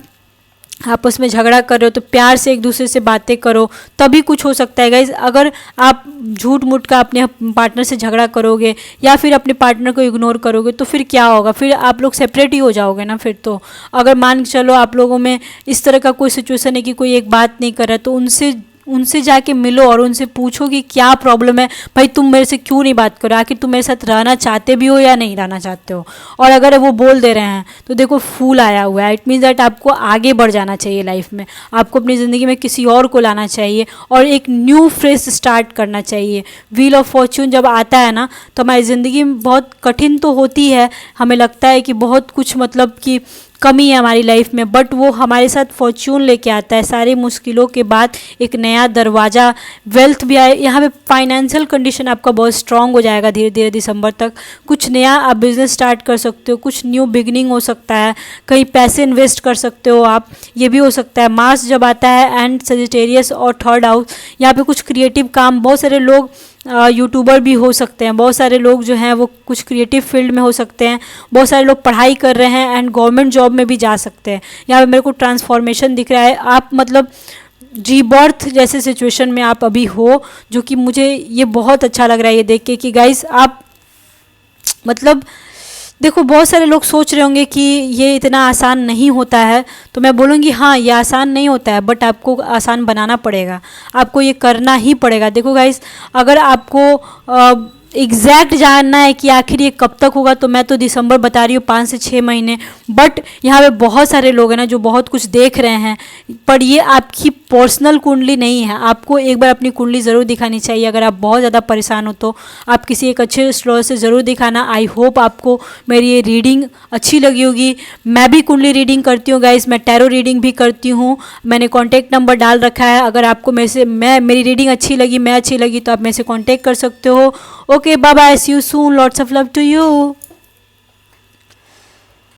Speaker 1: आपस में झगड़ा कर रहे हो तो प्यार से एक दूसरे से बातें करो, तभी कुछ हो सकता है गाइज। अगर आप झूठ मूठ का अपने पार्टनर से झगड़ा करोगे या फिर अपने पार्टनर को इग्नोर करोगे तो फिर क्या होगा? फिर आप लोग सेपरेट ही हो जाओगे ना फिर तो। अगर मान के चलो आप लोगों में इस तरह का कोई सिचुएशन है कि कोई एक बात नहीं कर रहा है, तो उनसे जाके मिलो और उनसे पूछो कि क्या प्रॉब्लम है भाई, तुम मेरे से क्यों नहीं बात करो, आखिर तुम मेरे साथ रहना चाहते भी हो या नहीं रहना चाहते हो। और अगर वो बोल दे रहे हैं तो देखो फूल आया हुआ है, इट मीन्स दैट आपको आगे बढ़ जाना चाहिए लाइफ में, आपको अपनी ज़िंदगी में किसी और को लाना चाहिए और एक न्यू फ्रेश स्टार्ट करना चाहिए। व्हील ऑफ फॉर्च्यून जब आता है ना तो हमारी ज़िंदगी में बहुत कठिन तो होती है, हमें लगता है कि बहुत कुछ मतलब कि कमी है हमारी लाइफ में, बट वो हमारे साथ फॉर्च्यून लेके आता है। सारी मुश्किलों के बाद एक नया दरवाज़ा, वेल्थ भी आए। यहाँ पे फाइनेंशियल कंडीशन आपका बहुत स्ट्रांग हो जाएगा धीरे धीरे दिसंबर तक। कुछ नया आप बिजनेस स्टार्ट कर सकते हो, कुछ न्यू बिगनिंग हो सकता है, कहीं पैसे इन्वेस्ट कर सकते हो आप, ये भी हो सकता है। मार्स जब आता है एंड सजिटेरियस और थर्ड हाउस, यहाँ पे कुछ क्रिएटिव काम, बहुत सारे लोग यूट्यूबर भी हो सकते हैं, बहुत सारे लोग जो हैं वो कुछ क्रिएटिव फील्ड में हो सकते हैं, बहुत सारे लोग पढ़ाई कर रहे हैं एंड गवर्नमेंट जॉब में भी जा सकते हैं। यहाँ पे मेरे को ट्रांसफॉर्मेशन दिख रहा है, आप मतलब रीबर्थ जैसे सिचुएशन में आप अभी हो, जो कि मुझे ये बहुत अच्छा लग रहा है ये देख के कि गाइस आप मतलब देखो बहुत सारे लोग सोच रहे होंगे कि ये इतना आसान नहीं होता है, तो मैं बोलूँगी हाँ ये आसान नहीं होता है, बट आपको आसान बनाना पड़ेगा, आपको ये करना ही पड़ेगा। देखो गाइस, अगर आपको एग्जैक्ट जानना है कि आखिर ये कब तक होगा तो मैं तो दिसंबर बता रही हूँ, 5 से 6 महीने। बट यहाँ पे बहुत सारे लोग हैं ना जो बहुत कुछ देख रहे हैं, पर ये आपकी पर्सनल कुंडली नहीं है। आपको एक बार अपनी कुंडली ज़रूर दिखानी चाहिए। अगर आप बहुत ज़्यादा परेशान हो तो आप किसी एक अच्छे एस्ट्रोलॉजर से ज़रूर दिखाना। आई होप आपको मेरी ये रीडिंग अच्छी लगी होगी। मैं भी कुंडली रीडिंग करती हूँ गाइस, मैं टैरो रीडिंग भी करती हूँ। मैंने कॉन्टैक्ट नंबर डाल रखा है, अगर आपको मेरी रीडिंग अच्छी लगी, मैं अच्छी लगी तो आप मेरे से कॉन्टैक्ट कर सकते हो। Okay, bye bye, see you soon, lots of love to you.